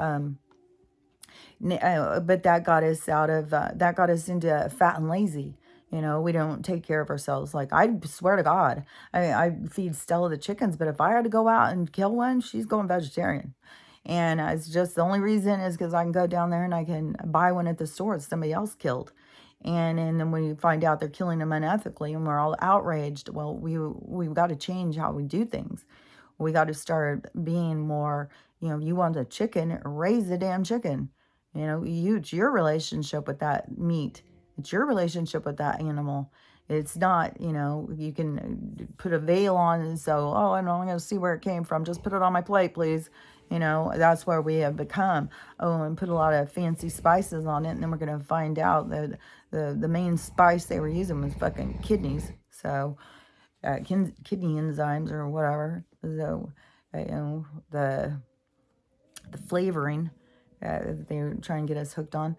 but that got us out of, that got us into fat and lazy. You know, we don't take care of ourselves. Like, I swear to God, I feed Stella the chickens, but if I had to go out and kill one, she's going vegetarian. And it's just, the only reason is because I can go down there and I can buy one at the store that somebody else killed. And then when you find out they're killing them unethically and we're all outraged, well, we've got to change how we do things. We got to start being more, you know, you want a chicken, raise the damn chicken. You know, it's your relationship with that meat. It's your relationship with that animal. It's not, you know, you can put a veil on and so, oh, I know, I'm going to see where it came from. Just put it on my plate, please. You know, that's where we have become. Oh, and put a lot of fancy spices on it. And then we're going to find out that the main spice they were using was fucking kidneys. So, kidney enzymes or whatever. So, you know, the flavoring that they're trying to get us hooked on.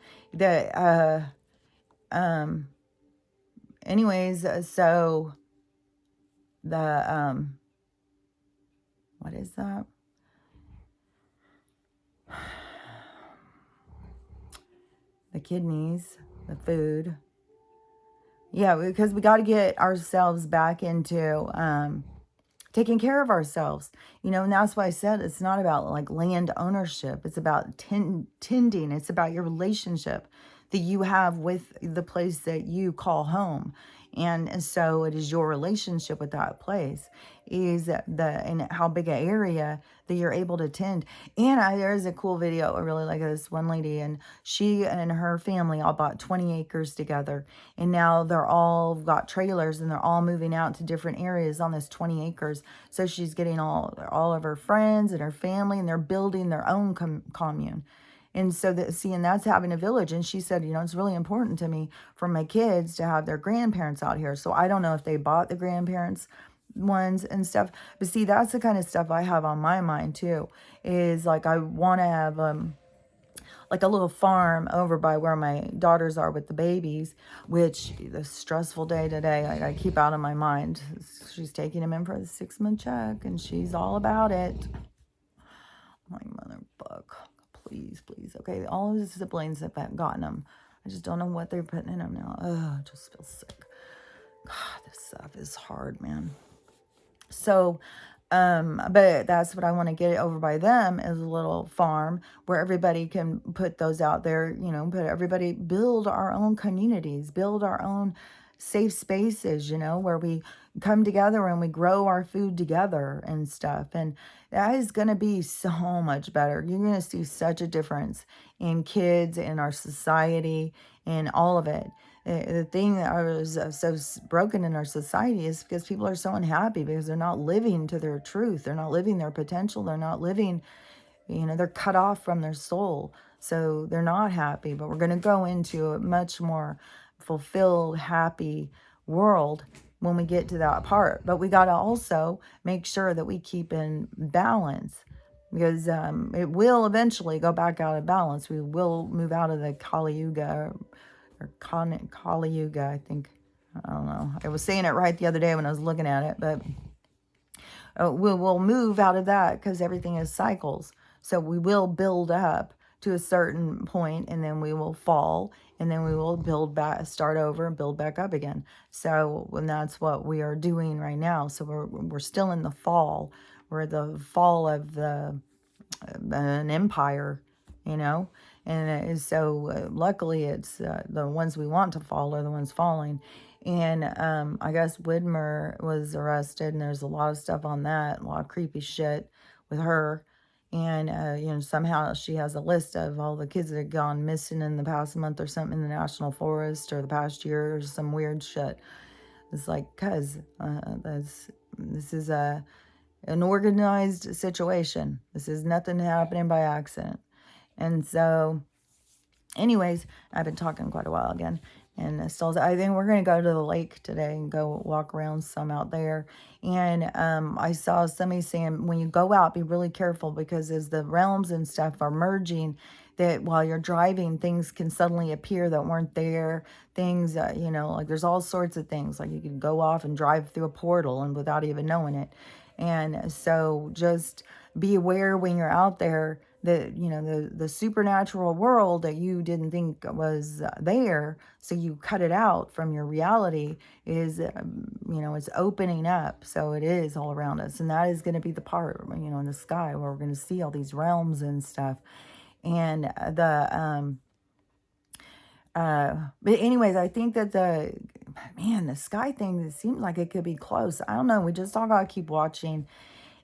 Anyways, so the, what is that? The kidneys, the food. Yeah, because we got to get ourselves back into taking care of ourselves. You know, and that's why I said it's not about like land ownership. It's about tending. It's about your relationship that you have with the place that you call home. And so it is your relationship with that place is and how big an area that you're able to tend. And there's a cool video. I really like this one lady, and she and her family all bought 20 acres together. And now they're all got trailers and they're all moving out to different areas on this 20 acres. So she's getting all of her friends and her family, and they're building their own commune. And so and that's having a village. And she said, you know, it's really important to me for my kids to have their grandparents out here. So I don't know if they bought the grandparents ones and stuff. But see, that's the kind of stuff I have on my mind too, is like, I want to have like a little farm over by where my daughters are with the babies, which the stressful day today, I keep out of my mind. She's taking them in for the 6-month check and she's all about it. My motherfucker. Please, please. Okay, all of the siblings have gotten them. I just don't know what they're putting in them now. Ugh, I just feel sick. God, this stuff is hard, man. So, But that's what I want to get over by them, is a little farm where everybody can put those out there, but everybody build our own communities, build our own safe spaces, where we come together and we grow our food together and stuff. And that is going to be so much better. You're going to see such a difference in kids, in our society, in all of it. The thing that was broken in our society is because people are so unhappy because they're not living to their truth. They're not living their potential. They're not living, they're cut off from their soul. So they're not happy. But we're going to go into a much more fulfilled, happy world when we get to that part. But we got to also make sure that we keep in balance, because it will eventually go back out of balance. We will move out of the Kali Yuga, or Kali Yuga, I think. I don't know. I was saying it right the other day when I was looking at it, but we'll move out of that because everything is cycles. So we will build up to a certain point, and then we will fall, and then we will build back, start over, and build back up again. So when that's what we are doing right now. So we're still in the fall. We're the fall of an empire, and so luckily it's the ones we want to fall are the ones falling. And I guess Widmer was arrested, and there's a lot of stuff on that, a lot of creepy shit with her. And somehow she has a list of all the kids that have gone missing in the past month or something in the national forest, or the past year, or some weird shit. It's like, cuz this is an organized situation. This is nothing happening by accident. And so, anyways, I've been talking quite a while again. And still, I think we're going to go to the lake today and go walk around some out there. And I saw somebody saying, when you go out, be really careful, because as the realms and stuff are merging, that while you're driving, things can suddenly appear that weren't there. Things, like there's all sorts of things. Like you can go off and drive through a portal and without even knowing it. And so just be aware when you're out there that, the supernatural world that you didn't think was there, so you cut it out from your reality, is, it's opening up. So it is all around us. And that is going to be the part, in the sky where we're going to see all these realms and stuff. And but anyways, I think that the sky thing, it seems like it could be close. I don't know. We just all gotta keep watching.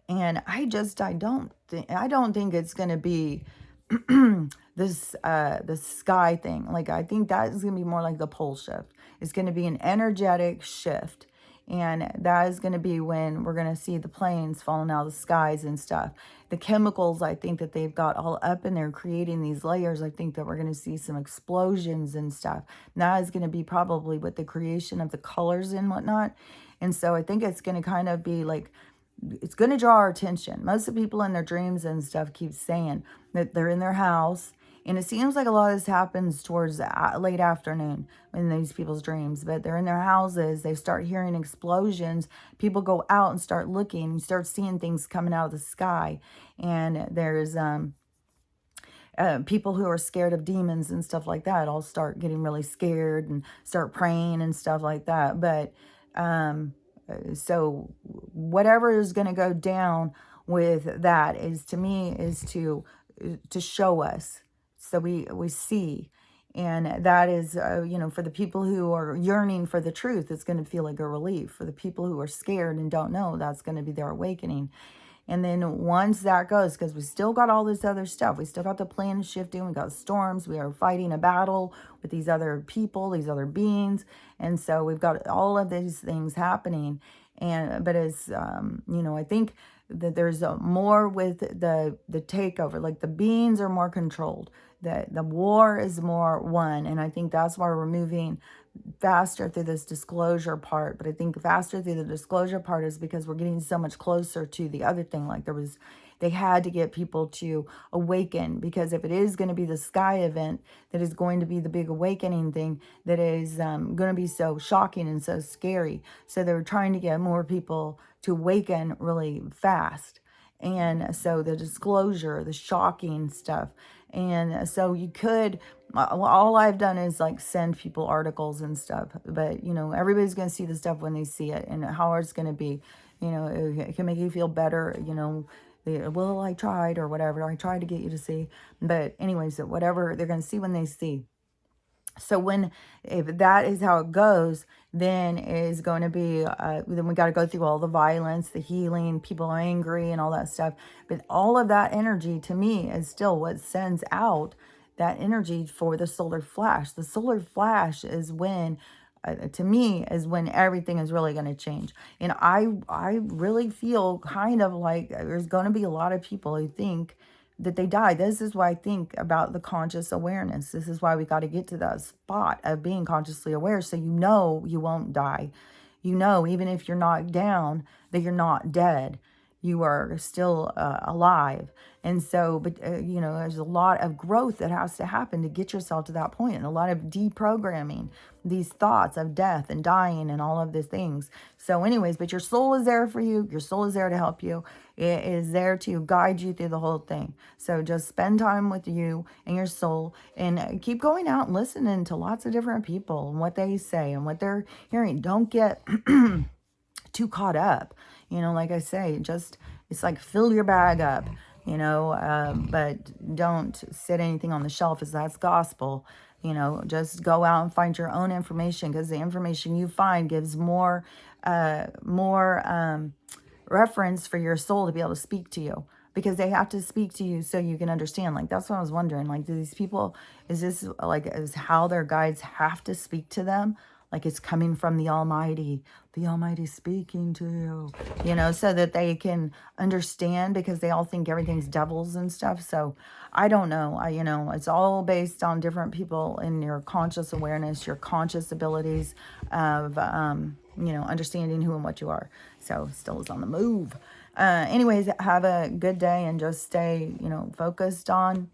And I don't think it's gonna be the sky thing. Like, I think that is gonna be more like the pole shift. It's gonna be an energetic shift. And that is going to be when we're going to see the planes falling out of the skies and stuff. The chemicals, I think that they've got all up in there creating these layers. I think that we're going to see some explosions and stuff. And that is going to be probably with the creation of the colors and whatnot. And so I think it's going to kind of be like, it's going to draw our attention. Most of the people in their dreams and stuff keep saying that they're in their house. And it seems like a lot of this happens towards late afternoon in these people's dreams. But they're in their houses. They start hearing explosions. People go out and start looking. And start seeing things coming out of the sky. And there's people who are scared of demons and stuff like that all start getting really scared and start praying and stuff like that. But so whatever is going to go down with that is, to me, is to show us. So we see. And that is, for the people who are yearning for the truth, it's going to feel like a relief. For the people who are scared and don't know, that's going to be their awakening. And then once that goes, because we still got all this other stuff. We still got the planet shifting. We got storms. We are fighting a battle with these other people, these other beings. And so we've got all of these things happening. But as, I think that there's more with the takeover. Like the beings are more controlled. The war is more won. And I think that's why we're moving faster through this disclosure part. But I think faster through the disclosure part is because we're getting so much closer to the other thing. Like they had to get people to awaken, because if it is going to be the sky event that is going to be the big awakening thing, that is going to be so shocking and so scary. So they were trying to get more people to awaken really fast. And so the disclosure, the shocking stuff. And so you could, all I've done is like send people articles and stuff. But, everybody's going to see the stuff when they see it. And how hard it's going to be You know, it can make you feel better, you know. Well, I tried or whatever. I tried to get you to see. But anyways, whatever, they're going to see when they see. So if that is how it goes, then is going to be, then we got to go through all the violence, the healing, people angry and all that stuff. But all of that energy to me is still what sends out that energy for the solar flash. The solar flash is when, to me, is when everything is really going to change. And I really feel kind of like there's going to be a lot of people who think that they die. This is why I think about the conscious awareness. This is why we got to get to that spot of being consciously aware, so you know you won't die. You know, even if you're knocked down, that you're not dead. You are still alive. And so, but you know, there's a lot of growth that has to happen to get yourself to that point, and a lot of deprogramming these thoughts of death and dying and all of these things. So anyways, but your soul is there for you. Your soul is there to help you. It is there to guide you through the whole thing. So just spend time with you and your soul, and keep going out and listening to lots of different people and what they say and what they're hearing. Don't get too caught up. You know, like I say, just, it's like fill your bag up, you know, but don't sit anything on the shelf as that's gospel. You know, just go out and find your own information, because the information you find gives more reference for your soul to be able to speak to you, because they have to speak to you so you can understand. Like, that's what I was wondering. Like, do these people, is this like, is how their guides have to speak to them? Like, it's coming from the Almighty speaking to you know, so that they can understand, because they all think everything's devils and stuff. So I don't know. You know, it's all based on different people in your conscious awareness, your conscious abilities of, you know, understanding who and what you are. So still is on the move. Anyways, have a good day, and just stay, you know, focused on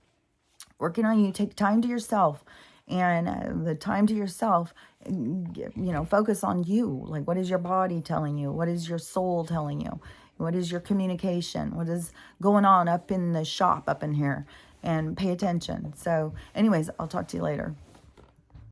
working on you. Take time to yourself, and the time to yourself, you know, focus on you. Like, what is your body telling you? What is your soul telling you? What is your communication? What is going on up in the shop up in here? And pay attention. So anyways, I'll talk to you later.